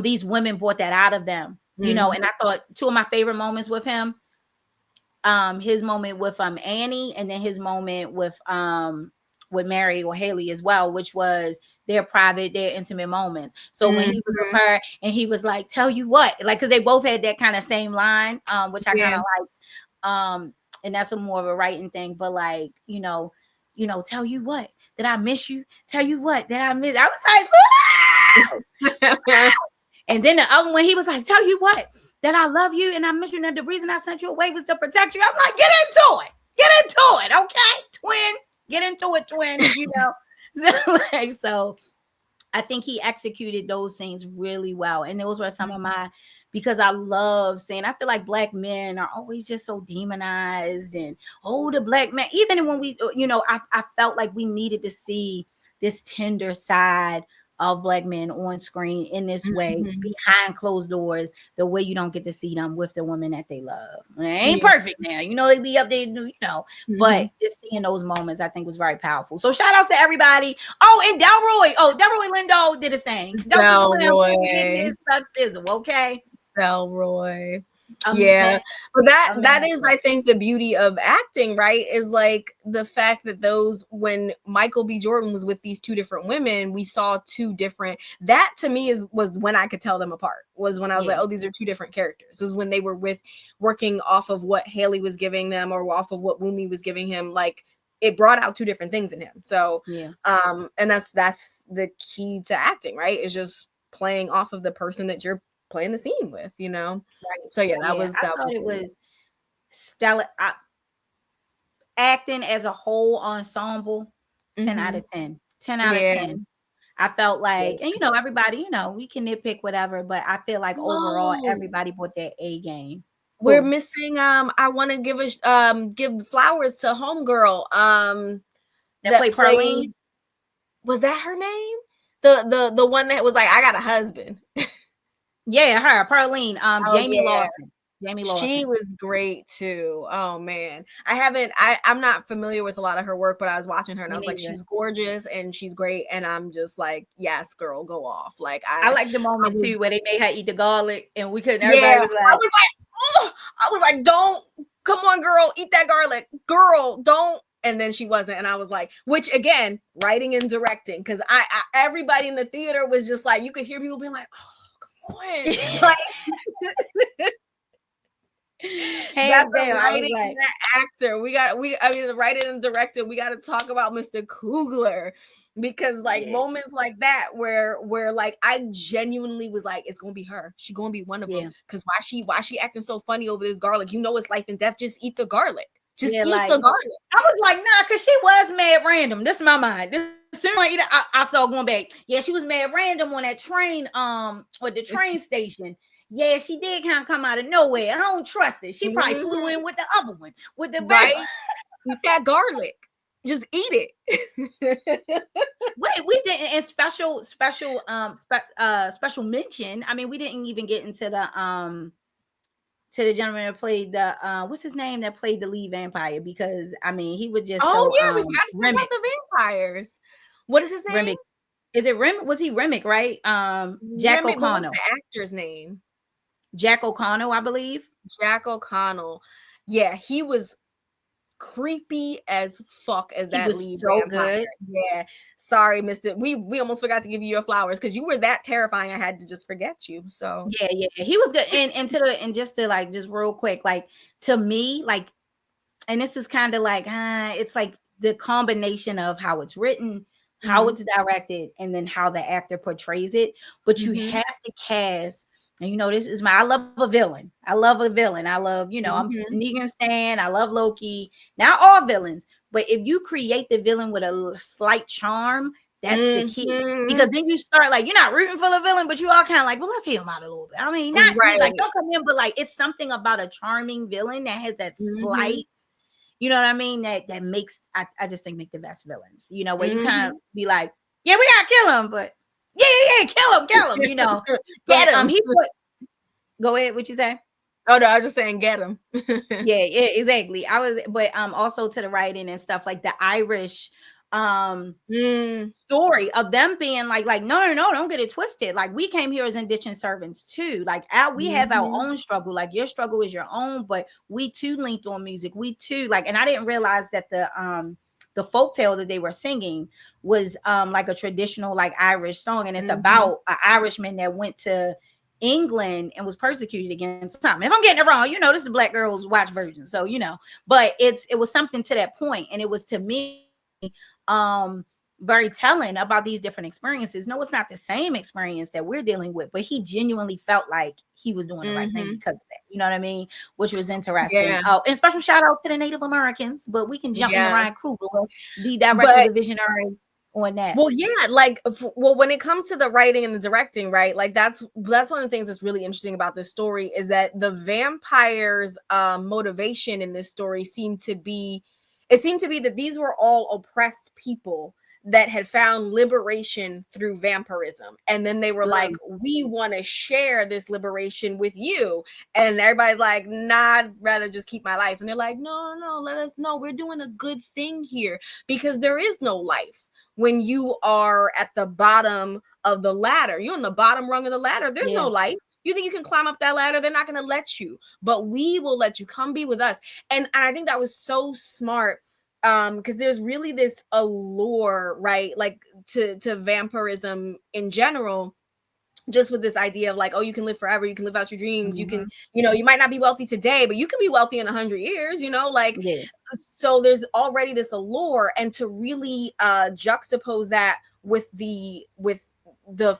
These women brought that out of them, and I thought two of my favorite moments with him, his moment with Annie, and then his moment with Mary or Haley as well, which was their intimate moments. So when he was with her and he was like, tell you what, like, because they both had that kind of same line, which I kind of liked, and that's a more of a writing thing, but like, tell you what, that I miss you, tell you what, that I miss. I was like, and then the other one, he was like, tell you what, that I love you and I miss you, and the reason I sent you away was to protect you. I'm like, get into it, okay, twin, get into it, twin. So I think he executed those scenes really well, and those were some of my, because I love saying, I feel like Black men are always just so demonized, and the Black man, even when we, I felt like we needed to see this tender side of Black men on screen in this way, behind closed doors, the way you don't get to see them with the woman that they love. It ain't perfect now, they be up there, but just seeing those moments, I think, was very powerful. So shout outs to everybody. And Delroy Lindo did his thing. Delroy. Okay. Delroy. Yeah, but that is, Amazing. I think, the beauty of acting, right? Is like the fact that when Michael B. Jordan was with these two different women, we saw two different. That to me was when I could tell them apart. Was when I was like, oh, these are two different characters. Was when they were working off of what Haley was giving them or off of what Wumi was giving him. Like it brought out two different things in him. So, and that's the key to acting, right? Is just playing off of the person that you're playing the scene with, Right. So yeah, I thought it was stellar. Acting as a whole ensemble, 10 out of 10. 10 out of 10. I felt like, and everybody, we can nitpick whatever, but I feel like overall everybody brought their A game. We're missing I want to give flowers to homegirl that played Pearline. Was that her name? The one that was like, I got a husband. Yeah, her, Pearline, Jamie Lawson. She was great too. Oh man. I'm not familiar with a lot of her work, but I was watching her and I was like, she's gorgeous and she's great. And I'm just like, yes, girl, go off. Like I like the moment too where they made her eat the garlic and we couldn't, everybody was like, I was like, don't, come on, girl, eat that garlic. Girl, don't. And then she wasn't. And I was like, which again, writing and directing, because everybody in the theater was just like, you could hear people being like, oh, come on. Like, that's the writing and the actor. The writing and directing, we got to talk about Mr. Coogler, because like moments like that where like I genuinely was like, it's gonna be her. She's gonna be one of them. Because why she acting so funny over this garlic? It's life and death. Just eat the garlic. Just eat the garlic. I was like, nah, because she was mad random. This is my mind. I started going back. Yeah, she was mad random on that train, or the train station. Yeah, she did kind of come out of nowhere. I don't trust it. She probably flew in with the other one, with the Eat that garlic. Just eat it. Wait, we didn't. And special mention. I mean, we didn't even get into the gentleman that played the what's his name that played the lead vampire, because I mean he would just we got to talk about the vampires. What is his name? Remick. Is it Remick? Was he Remick, right? Jack O'Connell. The actor's name. Jack O'Connell, I believe. Jack O'Connell. Yeah, he was creepy as fuck as that lead vampire. Good. Yeah. Sorry, Mr. We almost forgot to give you your flowers because you were that terrifying. I had to just forget you. So yeah, he was good. And just real quick, like to me, like, and this is kind of like it's like the combination of how it's written, how it's directed, and then how the actor portrays it. But you have to cast. And this is I love a villain. I love, I'm Negan Stan. I love Loki. Not all villains, but if you create the villain with a slight charm, that's the key. Because then you start like, you're not rooting for the villain, but you all kind of like, well, let's heal him out a little bit. I mean, not like don't come in, but like it's something about a charming villain that has that slight, you know what I mean? That makes I just think make the best villains. Where you kind of be like, yeah, we gotta kill him, but yeah, kill him, Get him. Go ahead, what you say? Oh no, I was just saying get him. yeah, exactly. But also to the writing and stuff, like the Irish story of them being like no, don't get it twisted. Like we came here as indentured servants too. Like we have our own struggle. Like your struggle is your own, but we too linked on music. We too and I didn't realize that the folktale that they were singing was like a traditional like Irish song, and it's about an Irishman that went to England and was persecuted against time. If I'm getting it wrong, this is the Black Girls Watch version, so but it was something to that point, and it was to me very telling about these different experiences. No, it's not the same experience that we're dealing with, but he genuinely felt like he was doing the right thing because of that. You know what I mean? Which was interesting. Yeah. Oh, and special shout out to the Native Americans, but we can jump in Ryan Coogler, the director, the visionary on that. Well, yeah, like when it comes to the writing and the directing, right? Like that's one of the things that's really interesting about this story is that the vampires' motivation in this story seemed to be that these were all oppressed people that had found liberation through vampirism. And then they were like, we want to share this liberation with you. And everybody's like, nah, I'd rather just keep my life. And they're like, no, let us know. We're doing a good thing here, because there is no life when you are at the bottom of the ladder. You're on the bottom rung of the ladder. There's no life. You think you can climb up that ladder? They're not going to let you, but we will let you. Come be with us. And I think that was so smart, because there's really this allure, right, like to vampirism in general, just with this idea of like, oh, you can live forever, you can live out your dreams, you can, you might not be wealthy today, but you can be wealthy in 100 years, like, Yeah. So there's already this allure, and to really juxtapose that with the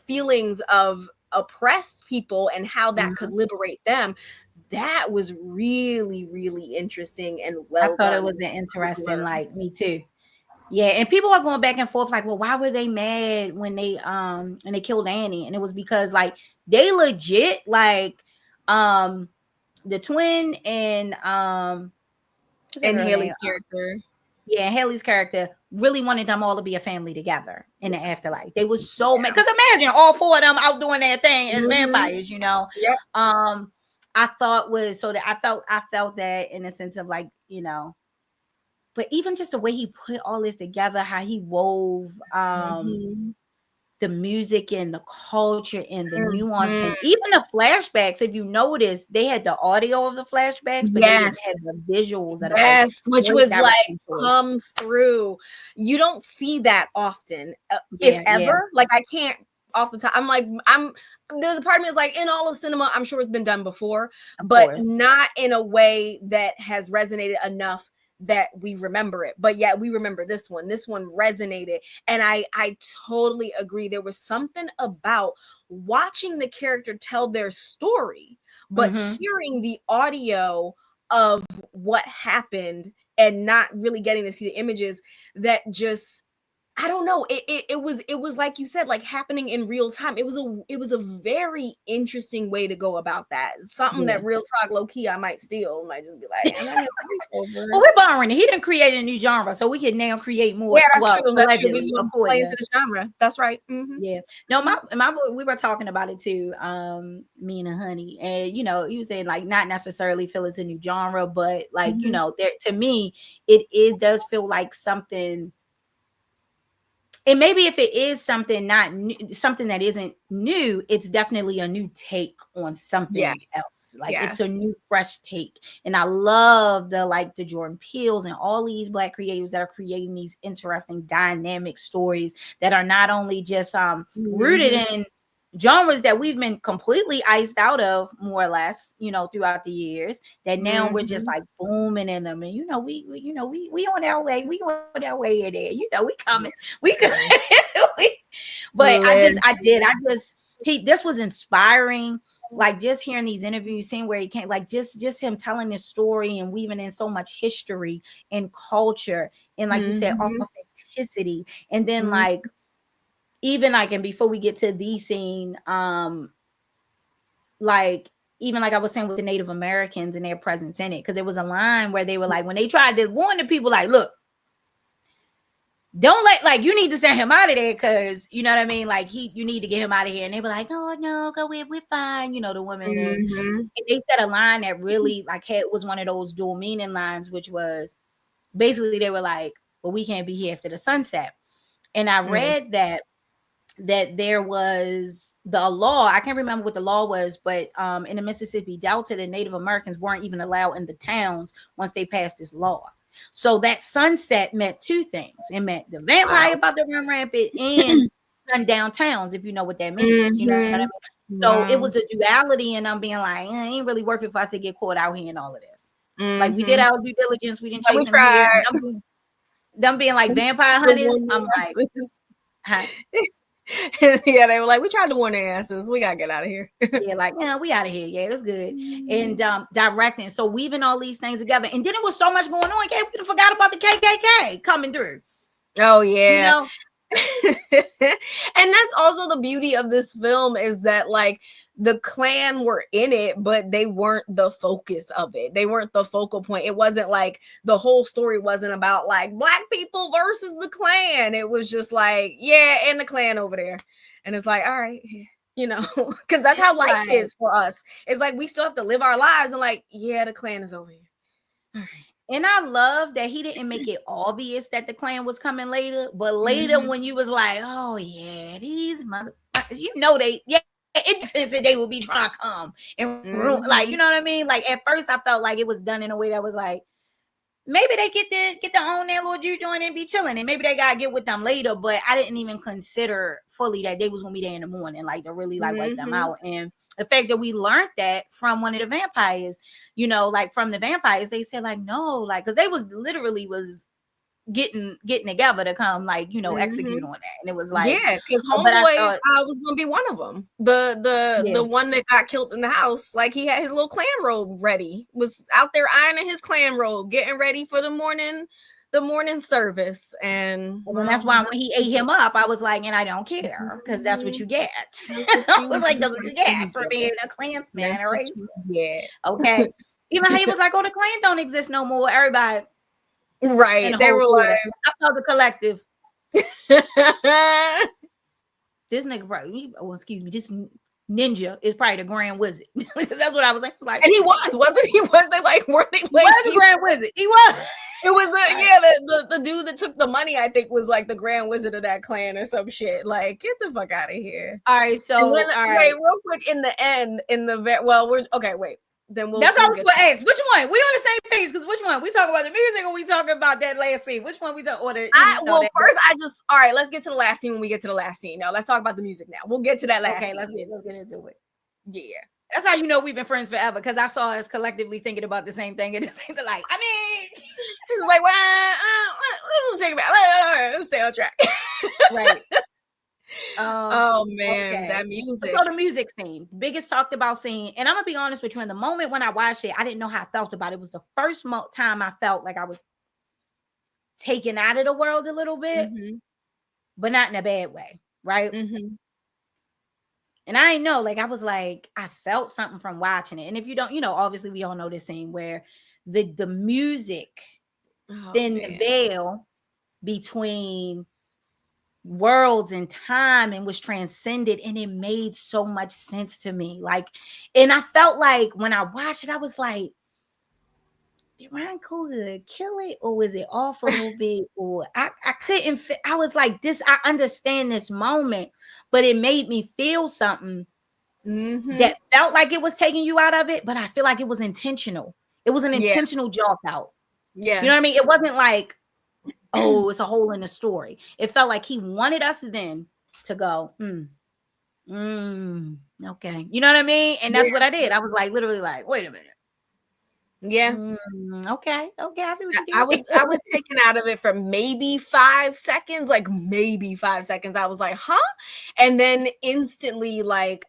feelings of oppressed people and how that could liberate them, that was really, really interesting and well I thought done. it was an interesting, like, me too. Yeah, and people are going back and forth like, well, why were they mad when they killed Annie? And it was because like they legit like the twin and Haley's character. Yeah, Haley's character really wanted them all to be a family together in the afterlife. They were so mad because imagine all four of them out doing their thing as vampires, Yep. I thought was so that I felt that in a sense of like, but even just the way he put all this together, how he wove the music and the culture and the nuance and even the flashbacks. If you notice, they had the audio of the flashbacks, but they didn't have the visuals of the which was like come through. You don't see that often, if ever. Like I can't off the top. I'm like, there's a part of me is like, in all of cinema, I'm sure it's been done before, but not in a way that has resonated enough that we remember it. But yeah, we remember this one. This one resonated. And I totally agree. There was something about watching the character tell their story, but hearing the audio of what happened and not really getting to see the images that just, I don't know. It was like you said, like happening in real time. It was a very interesting way to go about that. Something that real talk low key I might steal. Might just be like, well, we're borrowing it. He didn't create a new genre, so we can now create more. Yeah, that's true. That's true. We play into the genre. That's right. Yeah. No, my we were talking about it too. Me and Honey, and he was saying like not necessarily feel it's a new genre, but like there to me it does feel like something. And maybe if it is something not new, something that isn't new, it's definitely a new take on something else. Like it's a new, fresh take. And I love the Jordan Peels and all these Black creatives that are creating these interesting, dynamic stories that are not only just rooted in genres that we've been completely iced out of, more or less, throughout the years, that now we're just like booming in them. And we on our way, in there, we coming, but this was inspiring. Like just hearing these interviews, seeing where he came, like just him telling this story and weaving in so much history and culture and like you said, authenticity. And then like even like, and before we get to the scene, like even like I was saying with the Native Americans and their presence in it, because there was a line where they were like, when they tried to warn the people, like, look, don't like you need to send him out of there, because you know what I mean, like you need to get him out of here. And they were like, oh no, go ahead, we're fine, the women. And they said a line that really like was one of those dual meaning lines, which was basically they were like, well, we can't be here after the sunset. And I read that there was the law, I can't remember what the law was, but in the Mississippi Delta, the Native Americans weren't even allowed in the towns once they passed this law. So that sunset meant two things. It meant the vampire about to run rampant and sundown towns, if you know what that means. You know what I mean? So it was a duality, and I'm being like, it ain't really worth it for us to get caught out here in all of this. Like we did our due diligence, we didn't chase them here. Them being like vampire hunters, I'm like, huh? Yeah, they were like, we tried to warn their asses. We gotta get out of here. Yeah, like, we out of here. Yeah, it was good. And directing, so weaving all these things together. And then it was so much going on. We forgot about the KKK coming through. Oh yeah. And that's also the beauty of this film, is that like the Klan were in it, but they weren't the focus of it. They weren't the focal point. It wasn't like the whole story wasn't about like Black people versus the Klan. It was just like, and the Klan over there. And it's like, all right, because that's how life is for us. It's like we still have to live our lives, and like, the Klan is over here. All right. And I love that he didn't make it obvious that the Klan was coming later, but later when you was like, oh yeah, these motherfuckers, it said they would be trying to come and like, you know what I mean? Like at first I felt like it was done in a way that was like, maybe they get to own their little Jew joint and be chilling, and maybe they gotta get with them later. But I didn't even consider fully that they was gonna be there in the morning, like to really like wipe them out. And the fact that we learned that from one of the vampires, you know, like from the vampires, they said like no, like because they was literally was getting together to come like, you know, execute on that. And it was like, yeah, because homeboy was gonna be one of them, the one that got killed in the house. Like he had his little clan robe ready, was out there ironing his clan robe, getting ready for the morning service. And that's why when he ate him up, I was like, and I don't care, because that's what you get. I was like, that's what you get for being a Klansman and a race. Yeah. Okay. Even how he was like, oh, the Klan don't exist no more. Everybody. Right. They were like, I felt the collective. This nigga probably, this ninja is probably the Grand Wizard. Because that's what I was like. And he wasn't he? Was they like, were they like, was the Grand Wizard? He was. It was the dude that took the money, I think, was like the Grand Wizard of that clan or some shit. Like, get the fuck out of here. All right, so then, wait, real quick, in the end, wait. Then that's what I was going to ask. Which one? We on the same page, because which one? We talking about the music or we talking about that last scene? Which one we talking all right, let's get to the last scene when we get to the last scene. Now let's talk about the music now. We'll get to that last scene. Let's get into it. Yeah. That's how you know we've been friends forever, because I saw us collectively thinking about the same thing at the same time. Like, I mean, it's like, let's take it back. Let's stay on track. Right. Oh man, okay. That music. So the music scene, biggest talked about scene, and I'm gonna be honest with you. In the moment when I watched it, I didn't know how I felt about it. It was the first time I felt like I was taken out of the world a little bit, but not in a bad way, right? And I didn't know, like I was like, I felt something from watching it. And if you don't, you know, obviously we all know this scene where the music thin the veil between worlds and time and was transcended, and it made so much sense to me. Like, and I felt like when I watched it, I was like, did Ryan Coogler kill it, or was it off a little bit? Or I couldn't I was like, this, I understand this moment, but it made me feel something that felt like it was taking you out of it, but I feel like it was intentional. It was an intentional drop out. Yeah. You know what I mean? It wasn't like, oh, it's a hole in the story. It felt like he wanted us then to go, okay. You know what I mean? And that's what I did. I was like, literally like, wait a minute. Yeah. Okay. I see what you did. I was taken out of it for maybe 5 seconds, like maybe 5 seconds. I was like, huh? And then instantly, like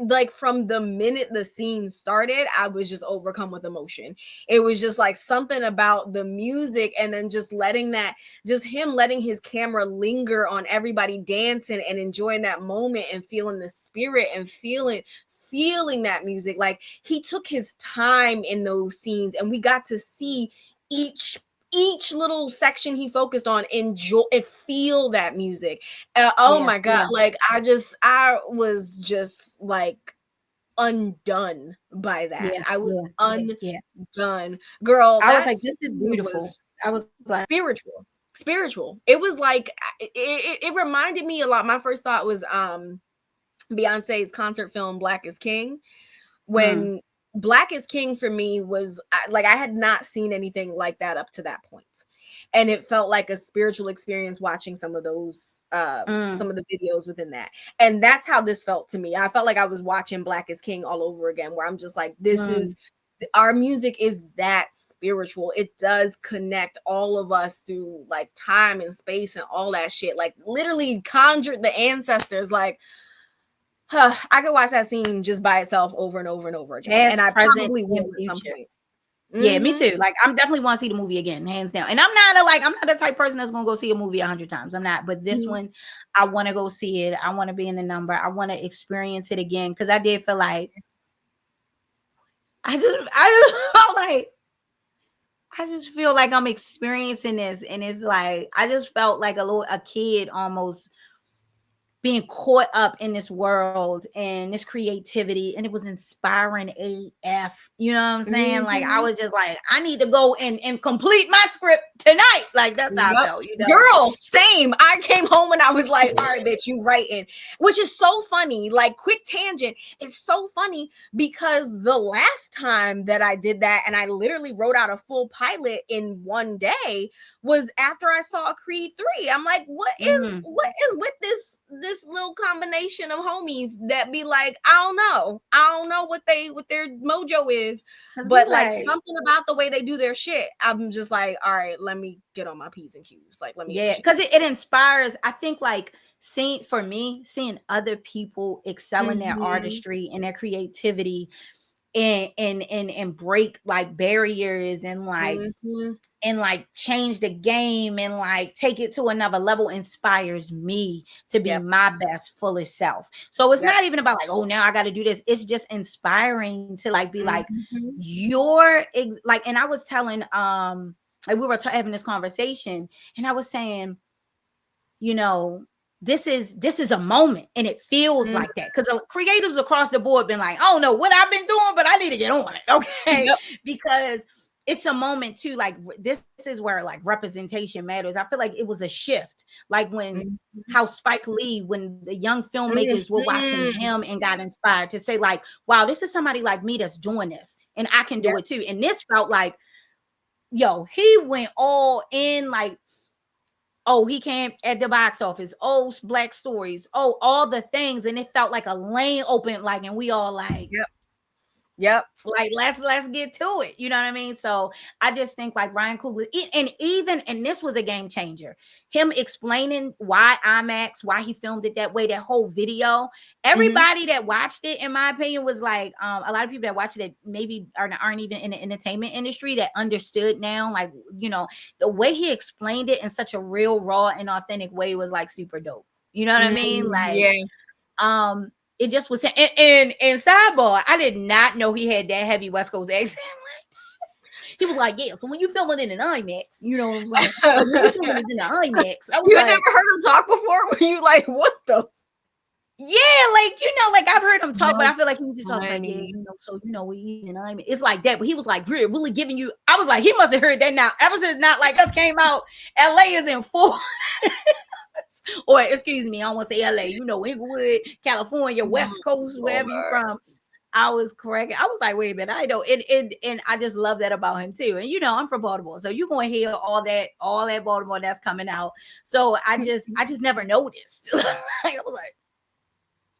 like from the minute the scene started, I was just overcome with emotion. It was just like something about the music, and then just him letting his camera linger on everybody dancing and enjoying that moment and feeling the spirit and feeling that music. Like he took his time in those scenes, and we got to see each little section he focused on, enjoy and feel that music. My God. Like I was just like undone by that. I was undone. Girl, I was like, this is beautiful. I was like, spiritual. It was like, it reminded me a lot. My first thought was Beyonce's concert film Black is King. When Black is King for me was like, I had not seen anything like that up to that point. And it felt like a spiritual experience watching some of those, some of the videos within that. And that's how this felt to me. I felt like I was watching Black is King all over again, where I'm just like, this is, our music is that spiritual. It does connect all of us through like time and space and all that shit. Like literally conjured the ancestors. Like, I could watch that scene just by itself over and over and over again. And I probably will at some point. Yeah, me too. Like, I'm definitely want to see the movie again, hands down. And I'm not the type of person that's gonna go see a movie 100 times. I'm not. But this one, I want to go see it. I want to be in the number. I want to experience it again, because I did feel like I just feel like I'm experiencing this, and it's like I just felt like a kid almost being caught up in this world and this creativity, and it was inspiring AF. You know what I'm saying? Like I was just like, I need to go and complete my script tonight. Like that's how I felt, you know. Girl, same. I came home and I was like, all right, bitch, you writing. Which is so funny. Like, quick tangent, it's so funny because the last time that I did that and I literally wrote out a full pilot in one day was after I saw Creed 3. I'm like, what is with this little combination of homies that be like, I don't know what their mojo is, but like something about the way they do their shit, I'm just like, all right, let me get on my P's and Q's. Like, let me, because it inspires. I think like seeing other people excel in their artistry and their creativity and break like barriers and like and like change the game and like take it to another level inspires me to be my best, fullest self. So it's not even about like, oh, now I got to do this. It's just inspiring to like be like, you're like, and I was telling like we were having this conversation and I was saying, you know, this is a moment and it feels like that because creatives across the board been like, oh no, what I've been doing, but I need to get on it. Okay. Because it's a moment too. Like this is where like representation matters. I feel like it was a shift. Like when how Spike Lee, when the young filmmakers were watching him and got inspired to say like, wow, this is somebody like me that's doing this and I can do it too. And this felt like, yo, he went all in like, oh, he came at the box office. Oh, Black Stories. Oh, all the things. And it felt like a lane open, like, and we all like, Yep. Like, let's get to it. You know what I mean? So I just think like Ryan Coogler, and this was a game changer. Him explaining why IMAX, why he filmed it that way, that whole video. Everybody that watched it, in my opinion, was like, a lot of people that watched it that maybe aren't even in the entertainment industry that understood now, like, you know, the way he explained it in such a real, raw, and authentic way was like super dope. You know what I mean? Like, it just was, and sidebar, I did not know he had that heavy West Coast accent. He was like, yeah, so when you filming it in IMAX, you know what I'm saying? Like, when you filming it in the IMAX. I was you like, had never heard him talk before? Were you like, what the? Yeah, like, you know, like I've heard him talk, but I feel like he just talks like, yeah, you know, so, you know, we eat in IMAX. It's like that, but he was like, really giving you, I was like, he must have heard that now. Ever since Not Like Us came out, LA is in full. Or excuse me, I don't want to say LA, you know, Inglewood, California, West Coast, wherever you're from. I was correct. I was like, wait a minute, I know. And I just love that about him too. And you know, I'm from Baltimore, so you're gonna hear all that Baltimore that's coming out. So I just never noticed. Like, I was like,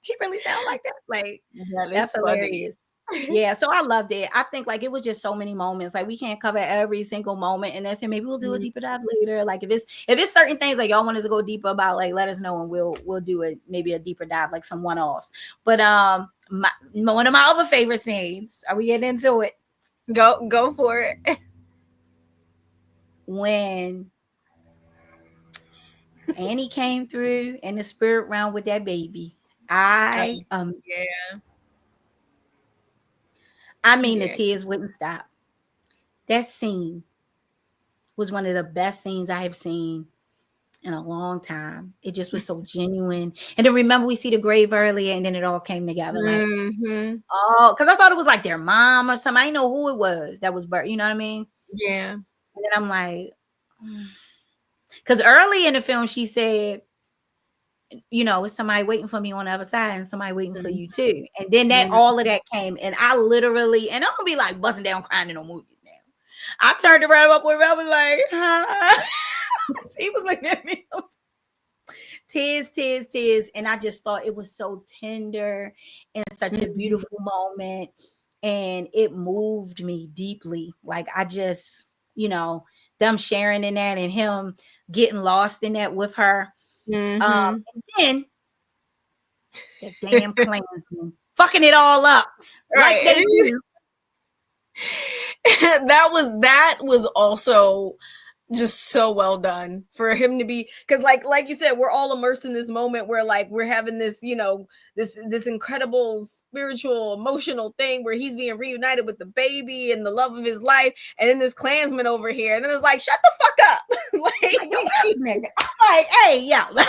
he really sound like that. Like, that's hilarious. Yeah, so I loved it. I think like it was just so many moments. Like we can't cover every single moment, and that's it. Maybe we'll do a deeper dive later. Like if it's certain things like y'all want us to go deeper about, like let us know and we'll do it. Maybe a deeper dive, like some one-offs. But one of my other favorite scenes. Are we getting into it? Go for it. When Annie came through in the spirit realm with that baby, I mean, the tears wouldn't stop. That scene was one of the best scenes I have seen in a long time. It just was so genuine. And then remember, we see the grave earlier, and then it all came together. Like, oh, because I thought it was like their mom or something. I didn't know who it was that was birth. You know what I mean? Yeah. And then I'm like, because early in the film, she said, you know, it's somebody waiting for me on the other side and somebody waiting for you too. And then all of that came, and I literally, and I don't be like busting down crying in no movies now. I turned around up with him, I was like, huh? He was looking at me, tears, and I just thought it was so tender and such a beautiful moment, and it moved me deeply. Like I just, you know, them sharing in that and him getting lost in that with her. And then the damn Klansman fucking it all up, right? Like they do. that was also just so well done for him to be, because like you said, we're all immersed in this moment where like we're having this, you know, this incredible spiritual emotional thing where he's being reunited with the baby and the love of his life, and then this Klansman over here, and then it's like, shut the fuck up. Like, I'm like, hey, yeah, like,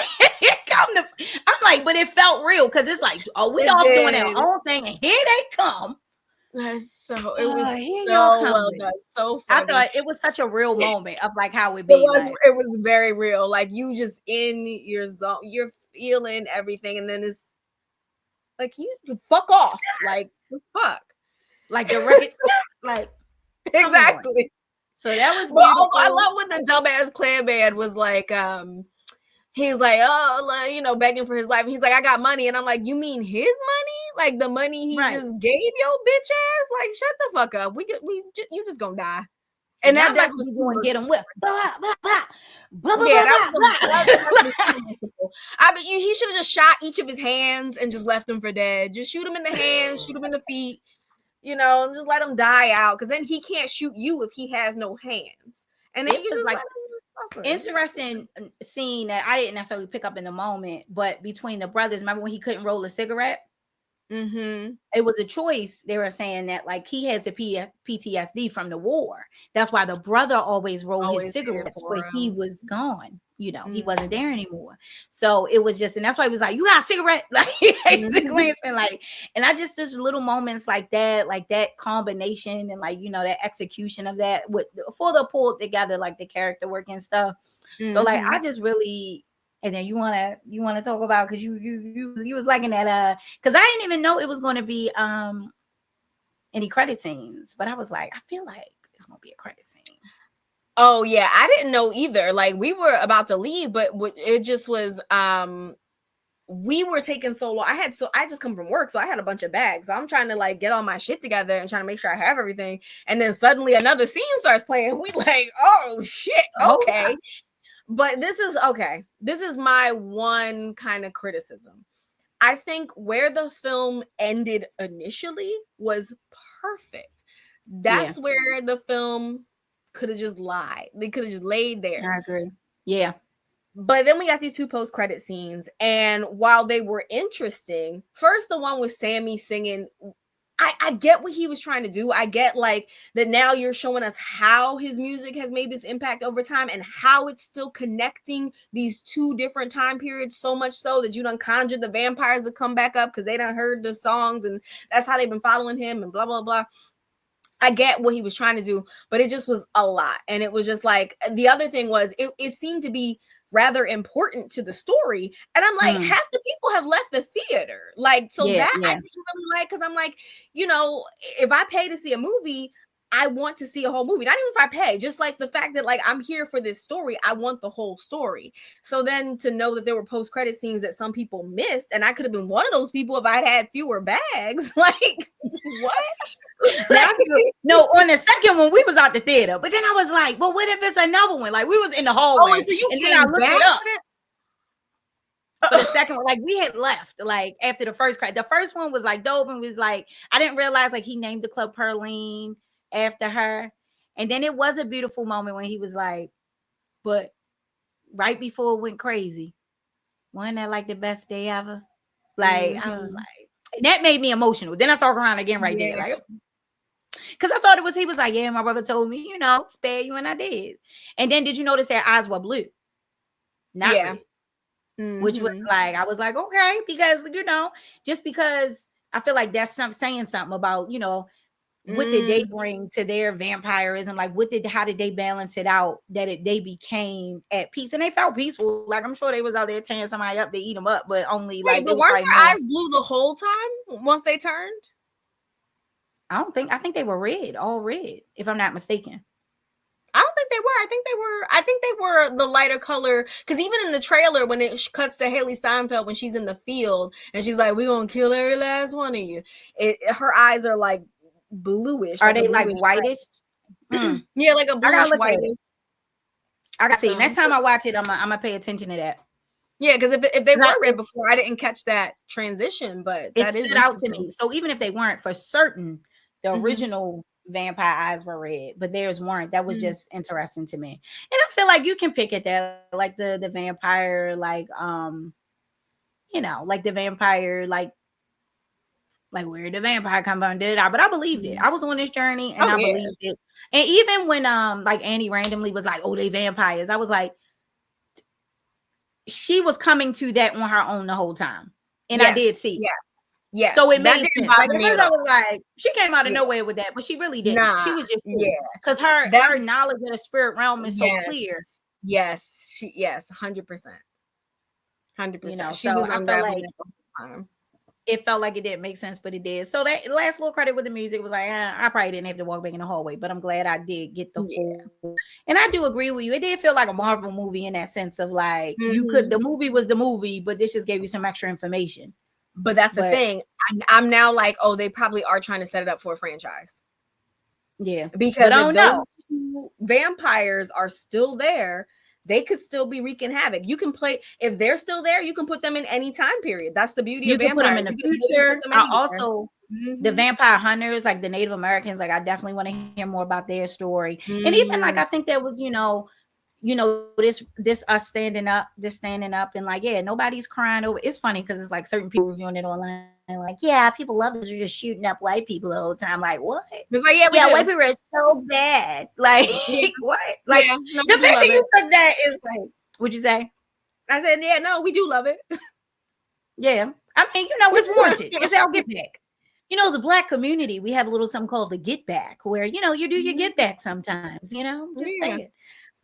I'm like, but it felt real because it's like, oh, we off doing our own thing, and here they come. That's so. It was Here y'all so come well with. done, so funny. I thought it was such a real moment of like how it It be. was. Like, It was very real. Like you just in your zone. You're feeling everything, and then it's like you fuck off. Like fuck. like the record, like Exactly. So that was But beautiful. also, I love when the dumbass clan man was like, he's like, oh, like, you know, begging for his life. He's like, I got money, and I'm like, you mean his money? Like the money he just gave your bitch ass? Like, shut the fuck up. You just gonna die. And that death was going get him whipped. Yeah, that was I mean, he should have just shot each of his hands and just left him for dead. Just shoot him in the hands, shoot him in the feet, you know, and just let him die out. Because then he can't shoot you if he has no hands. And then you just like interesting scene that I didn't necessarily pick up in the moment, but between the brothers, remember when he couldn't roll a cigarette? It was a choice. They were saying that like he has the PTSD from the war. That's why the brother always rolled his cigarettes, but he was gone. You know, he wasn't there anymore. So it was just, and that's why he was like, "You got a cigarette?" Like basically, it's been like, and I just little moments like that combination and like, you know, that execution of that with for the pulled together like the character work and stuff. So like I just really. And then you wanna talk about because you was liking that because I didn't even know it was going to be any credit scenes, but I was like, I feel like it's gonna be a credit scene. Oh yeah, I didn't know either. Like we were about to leave, but it just was we were taking so long. I just come from work, so I had a bunch of bags. So I'm trying to like get all my shit together and trying to make sure I have everything. And then suddenly another scene starts playing. We like, oh shit, okay. Yeah. But this is my one kind of criticism. I think where the film ended initially was perfect. That's where the film could have just lied. They could have just laid there. I agree. Yeah. But then we got these 2 post-credit scenes. And while they were interesting, first the one with Sammy singing, I get what he was trying to do. I get like that now you're showing us how his music has made this impact over time and how it's still connecting these 2 different time periods so much so that you done conjured the vampires to come back up because they done heard the songs and that's how they've been following him and blah, blah, blah. I get what he was trying to do, but it just was a lot. And it was just like, the other thing was it seemed to be rather important to the story. And I'm like, half the people have left the theater. Like, so I didn't really like, because I'm like, you know, if I pay to see a movie, I want to see a whole movie. Not even if I pay, just like the fact that like I'm here for this story. I want the whole story. So then to know that there were post-credit scenes that some people missed, and I could have been one of those people if I'd had fewer bags. Like, what? No, on the second one, we was out the theater. But then I was like, well, what if it's another one? Like we was in the hallway. So you and then I looked it up. For the second one, like we had left like after the first crack. The first one was like dope and was like, I didn't realize like he named the club Pearline after her. And then it was a beautiful moment when he was like, but right before it went crazy, wasn't that like the best day ever? Like I was like, that made me emotional. Then I started crying again right there. Like, because I thought he was like, yeah, my brother told me, you know, spare you, and I did. And then did you notice their eyes were blue? Not red. Which was like, I was like, okay, because, you know, just because I feel like that's saying something about, you know, what did they bring to their vampirism? Like, how did they balance it out that they became at peace? And they felt peaceful. Like, I'm sure they was out there tearing somebody up to eat them up, but only like. But weren't their eyes blue the whole time once they turned? I think they were red, all red, if I'm not mistaken. I don't think they were. I think they were the lighter color. Because even in the trailer, when it cuts to Haley Steinfeld when she's in the field and she's like, "We're gonna kill every last one of you," her eyes are like bluish. Are they like whitish? Yeah, like a bluish whitish. I gotta see. Next time I watch it, I'm gonna pay attention to that. Yeah, because if they were red before, I didn't catch that transition, but it stood out to me. So even if they weren't, for certain, the original vampire eyes were red, but theirs weren't. That was just interesting to me. And I feel like you can pick at that, like the vampire, like you know, like the vampire, like where the vampire come from, did it? But I believed it. I was on this journey and I believed it. And even when like Annie randomly was like, oh, they vampires, I was like, she was coming to that on her own the whole time. and I did see it. Yes. So it that made didn't sense. Like bother at me first at I all. was like, she came out of nowhere with that, but she really didn't. Nah, She was just yeah. because her knowledge of the spirit realm is so clear. Yes, 100%. 100%. You know, She so was I felt unraveling like it the whole time. it felt like it didn't make sense, but it did. So that last little credit with the music was like, I probably didn't have to walk back in the hallway, but I'm glad I did get the full. And I do agree with you. It did feel like a Marvel movie in that sense of like the movie was the movie, but this just gave you some extra information. But that's the thing. I'm now like, oh, they probably are trying to set it up for a franchise. Yeah, because if those two vampires are still there, they could still be wreaking havoc. You can play if they're still there. You can put them in any time period. That's the beauty of vampires. Put them in the future. I also the vampire hunters, like the Native Americans, like I definitely want to hear more about their story. And even like I think there was, this us standing up and like, yeah, nobody's crying over. It's funny because it's like certain people reviewing it online, like, yeah, people love this. You're just shooting up white people the whole time. Like, what? It's like, yeah, white people are so bad. Like, what? Like, the fact that you said that is like, what'd you say? I said, yeah, no, we do love it. Yeah, I mean, it's warranted. It's our get back. The Black community, we have a little something called the get back, where you do your get back sometimes. Just say it.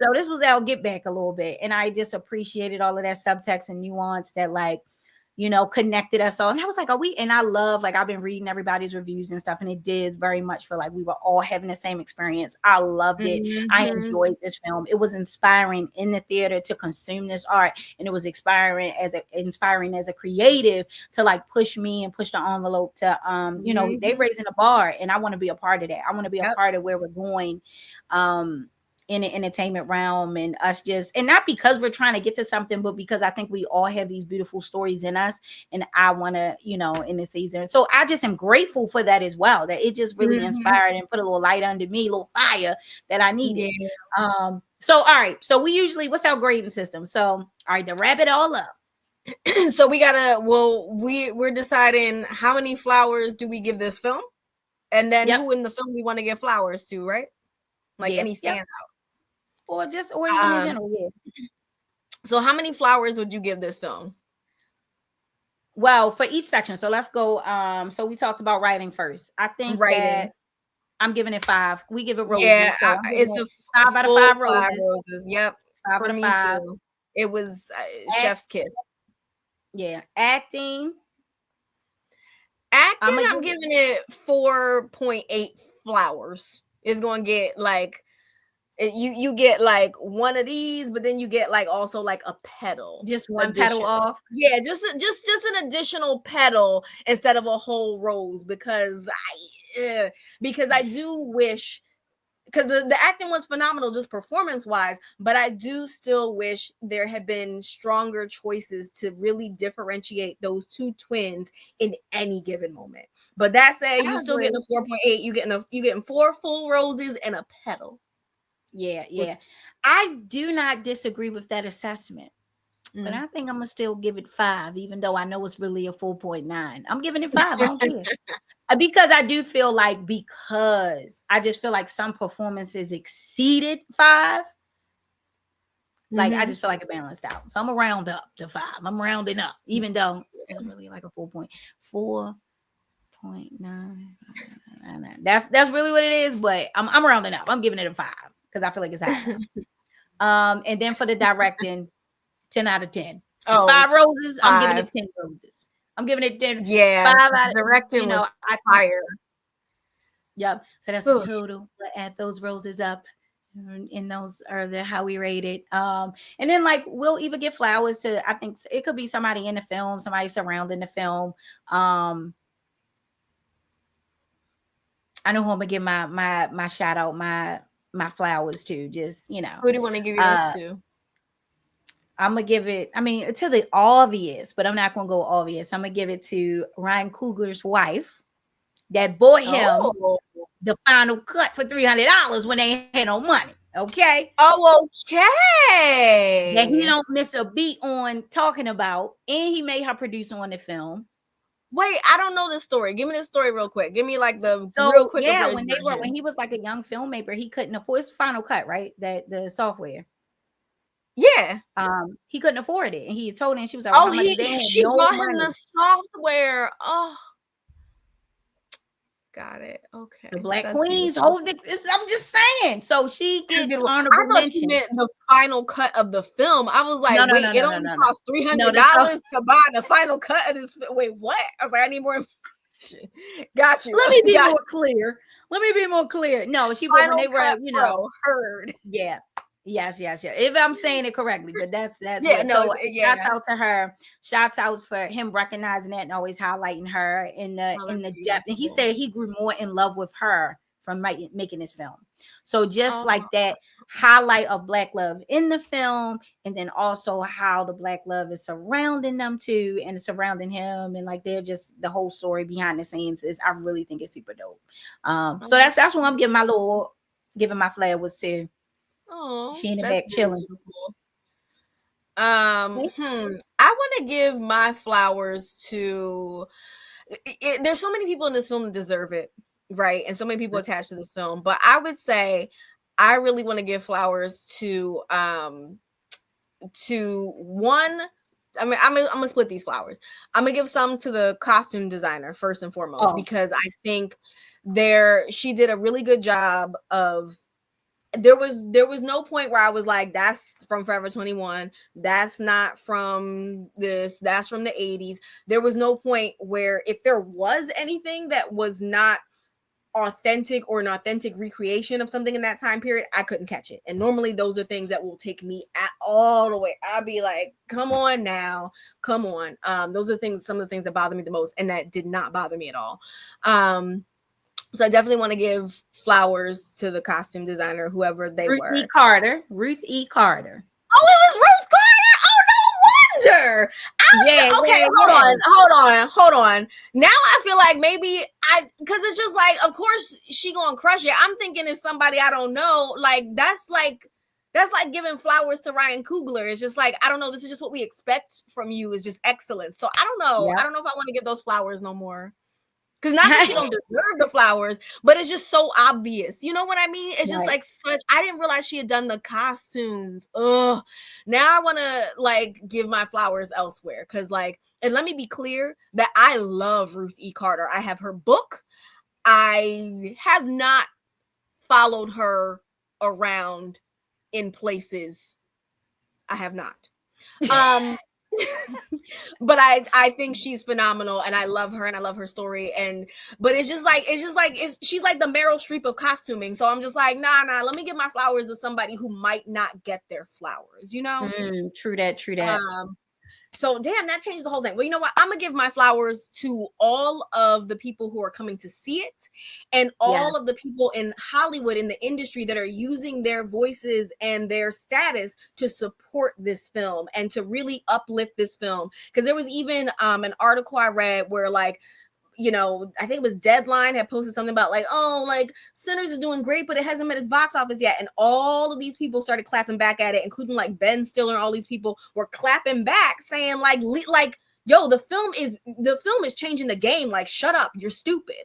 So this was our get back a little bit, and I just appreciated all of that subtext and nuance that like connected us all. And I was like, and I love, like, I've been reading everybody's reviews and stuff, and it did very much feel like we were all having the same experience. I loved it. I enjoyed this film. It was inspiring in the theater to consume this art, and it was inspiring as a creative to like push me and push the envelope to they're raising the bar, and I want to be a part of that. I want to be a part of where we're going in the entertainment realm, and us and not because we're trying to get to something, but because I think we all have these beautiful stories in us, and I want to, in the season. So I just am grateful for that as well, that it just really inspired and put a little light under me, a little fire that I needed. So, all right. So we usually, what's our grading system? So, all right, to wrap it all up. So we we're deciding how many flowers do we give this film, and then who in the film we want to give flowers to, right? Like any standout. Or even in general, So how many flowers would you give this film? Well, for each section. So let's go. So we talked about writing first. I think that I'm giving it 5. We give it roses. Yeah, so it's a 5 out of 5 roses. Yep. 5 out of 5. Too. It was chef's kiss. Yeah. Acting, I'm giving it 4.8 flowers. It's going to get like, you get like one of these, but then you get like also like a petal, just one petal off. Yeah, just an additional petal instead of a whole rose, because I do wish, because the acting was phenomenal just performance wise, but I do still wish there had been stronger choices to really differentiate those two twins in any given moment. But that said, you still getting a 4.8. You getting 4 full roses and a petal. Yeah. I do not disagree with that assessment, but I think I'm gonna still give it 5, even though I know it's really a 4.9. I'm giving it 5. I don't care. Because I do feel like, because I just feel like some performances exceeded 5. Like I just feel like it balanced out. So I'm gonna round up to 5. I'm rounding up, even though it's really like a 4.9. That's really what it is. But I'm rounding up. I'm giving it a 5 because I feel like it's high. And then for the directing, 10 out of 10. It's 5 roses. I'm giving it 10 roses. I'm giving it 10. Yeah, 5 out of directing was higher. Yep. So that's the total. We'll add those roses up, and those are how we rate it. And then like we'll even give flowers to, I think it could be somebody in the film, somebody surrounding the film. I know who I'm gonna give my shout out, my flowers to. Just who do you want to give yours to? I'm gonna give it, to the obvious, but I'm not gonna go obvious. I'm gonna give it to Ryan Coogler's wife that bought him the final cut for $300 when they had no money. Okay. Oh, okay. That he don't miss a beat on talking about, and he made her produce on the film. Wait, I don't know this story. Give me this story real quick. Give me like the real quick. Yeah, when he was like a young filmmaker, he couldn't afford his final cut, right? That the software. Yeah. He couldn't afford it, and he told her, and she was like, "Well, Oh, how much?" They had she no bought him money. the software. Oh, got it. So Okay, Black that's Queens beautiful. hold it. I'm just saying. So she That's gets beautiful. I honorable thought you mention. meant the final cut of the film. I was like, No, no, wait, no, it no, no, only no, no. cost No, $300 the so to buy the final cut of this. Wait, what? I was like, I need more information. Got you. let me be Got more clear. Let me be more clear. No, when final they were, cut, bro. Heard. yeah. Yes. If I'm saying it correctly, but that's Yeah, what. no, So shouts yeah. out to her. Shouts out for him recognizing that and always highlighting her in Oh, the that's depth. And he beautiful. said he grew more in love with her from making this film. So just Oh, like that highlight of Black love in the film, and then also how the Black love is surrounding them too, and surrounding him, and like they're just the whole story behind the scenes is, I really think it's super dope. So that's what I'm giving my flowers to. oh, She in the that's back very chilling. beautiful. I want to give my flowers to. There's so many people in this film that deserve it, right? And so many people attached to this film. But I would say I really want to give flowers to one. I mean, I'm gonna split these flowers. I'm gonna give some to the costume designer first and foremost, because I think she did a really good job of. There was no point where I was like, that's from Forever 21, that's not from this, that's from the 80s. There was no point where, if there was anything that was not authentic or an authentic recreation of something in that time period, I couldn't catch it. And normally those are things that will take me all the way. I'll be like, come on now, come on. Those are some of the things that bother me the most, and that did not bother me at all. So I definitely want to give flowers to the costume designer, whoever they were. Ruth E. Carter. Oh, it was Ruth Carter. Oh, no wonder. Okay, hold on. Now I feel like maybe because it's just like, of course she gonna crush it. I'm thinking it's somebody I don't know. Like that's like giving flowers to Ryan Coogler. It's just like, I don't know. This is just what we expect from you, is just excellence. So I don't know. Yep. I don't know if I want to give those flowers no more. Because not that she don't deserve the flowers, but it's just so obvious. You know what I mean? It's just like I didn't realize she had done the costumes. Ugh. Now I want to like give my flowers elsewhere. Because and let me be clear that I love Ruth E. Carter. I have her book. I have not followed her around in places. I have not. But I think she's phenomenal, and I love her, and I love her story. But she's like the Meryl Streep of costuming. So I'm just like, nah, let me give my flowers to somebody who might not get their flowers, you know? True that. So damn, that changed the whole thing. Well, you know what? I'm gonna give my flowers to all of the people who are coming to see it, and all of the people in Hollywood, in the industry, that are using their voices and their status to support this film and to really uplift this film. Because there was even an article I read where I think it was Deadline had posted something about Sinners is doing great, but it hasn't met its box office yet. And all of these people started clapping back at it, including Ben Stiller, and all these people were clapping back, saying yo, the film is changing the game. Shut up, you're stupid.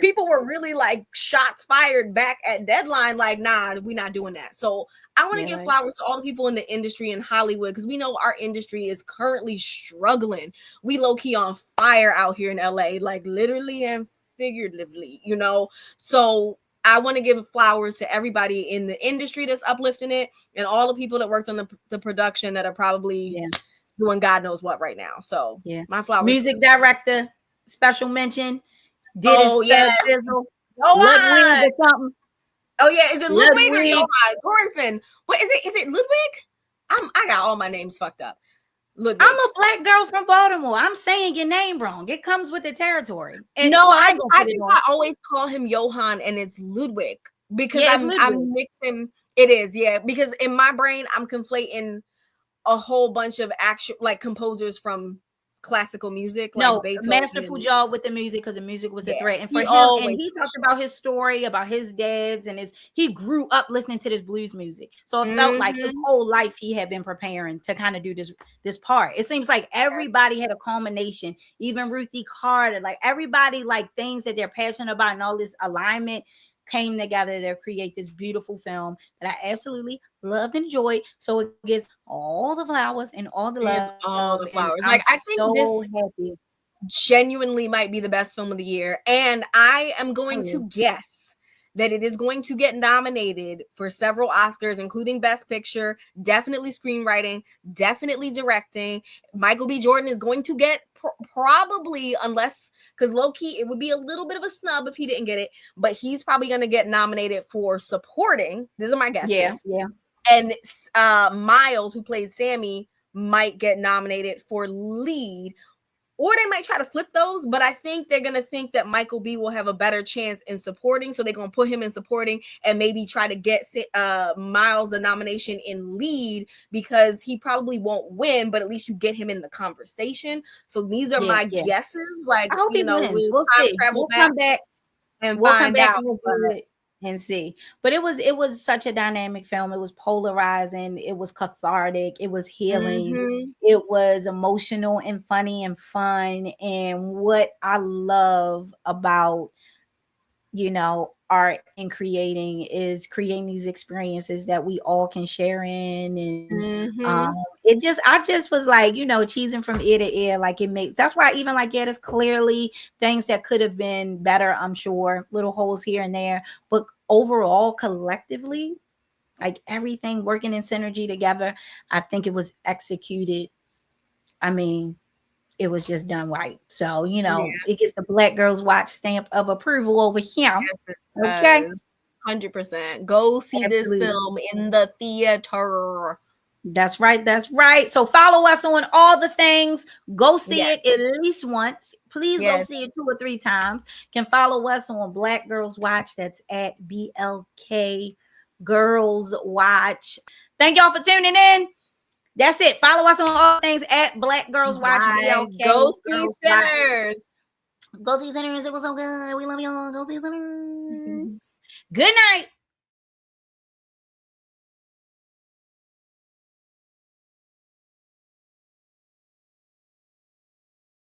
People were really shots fired back at Deadline. Nah, we're not doing that. So I want to give flowers to all the people in the industry in Hollywood, because we know our industry is currently struggling. We low key on fire out here in LA, literally and figuratively, So I want to give flowers to everybody in the industry that's uplifting it, and all the people that worked on the production that are probably doing God knows what right now. So my flowers. Music director, special mention. Sizzle. Ludwig or something. Oh yeah, is it Ludwig or Johan Goranson? What is it? Is it Ludwig? I got all my names fucked up. Ludwig. I'm a Black girl from Baltimore. I'm saying your name wrong. It comes with the territory. And no, I think I always call him Johan, and it's Ludwig, because I'm mixing. It is, because in my brain I'm conflating a whole bunch of actual composers from classical music. Masterful job with the music, because the music was a threat. And for him, and he talked about his story, about his dads, and he grew up listening to this blues music. So it felt like his whole life he had been preparing to kind of do this part. It seems like everybody had a culmination, even Ruth E. Carter, everybody things that they're passionate about, and all this alignment. came together to create this beautiful film that I absolutely loved and enjoyed. So it gets all the flowers and all the It's love, all and the I'm flowers. Like, I think this so happy. genuinely might be the best film of the year. And I am going Oh, to guess that it is going to get nominated for several Oscars, including Best Picture, definitely screenwriting, definitely directing. Michael B. Jordan is going to get probably, unless, because low-key, it would be a little bit of a snub if he didn't get it, but he's probably going to get nominated for supporting. These are my guesses. yeah. And Miles, who played Sammy, might get nominated for lead, or they might try to flip those, but I think they're going to think that Michael B will have a better chance in supporting, so they're going to put him in supporting and maybe try to get Miles a nomination in lead, because he probably won't win, but at least you get him in the conversation. So these are my guesses. Like, I hope he wins. We'll see. travel We'll come back. and We'll come find back out. and review it and see. But it was such a dynamic film. It was polarizing. It was cathartic. It was healing. Mm-hmm. It was emotional and funny and fun. And what I love about, art and creating is creating these experiences that we all can share in. And I just was like, cheesing from ear to ear. Like, that's why even like, there's clearly things that could have been better, I'm sure, little holes here and there, but overall, collectively, like everything working in synergy together, I think it was executed. I mean, it was just done right. So, it gets the Black Girls Watch stamp of approval over here. Yes, okay. 100%. Go see this film in the theater. That's right. That's right. So follow us on all the things. Go see it at least once. Please go see it 2 or 3 times. Can follow us on Black Girls Watch. That's at BLK Girls Watch. Thank y'all for tuning in. That's it. Follow us on all things at Black Girls Watch. BLK Go see Sinners. Go see Sinners. It was so good. We love y'all. Go see Sinners. Good night.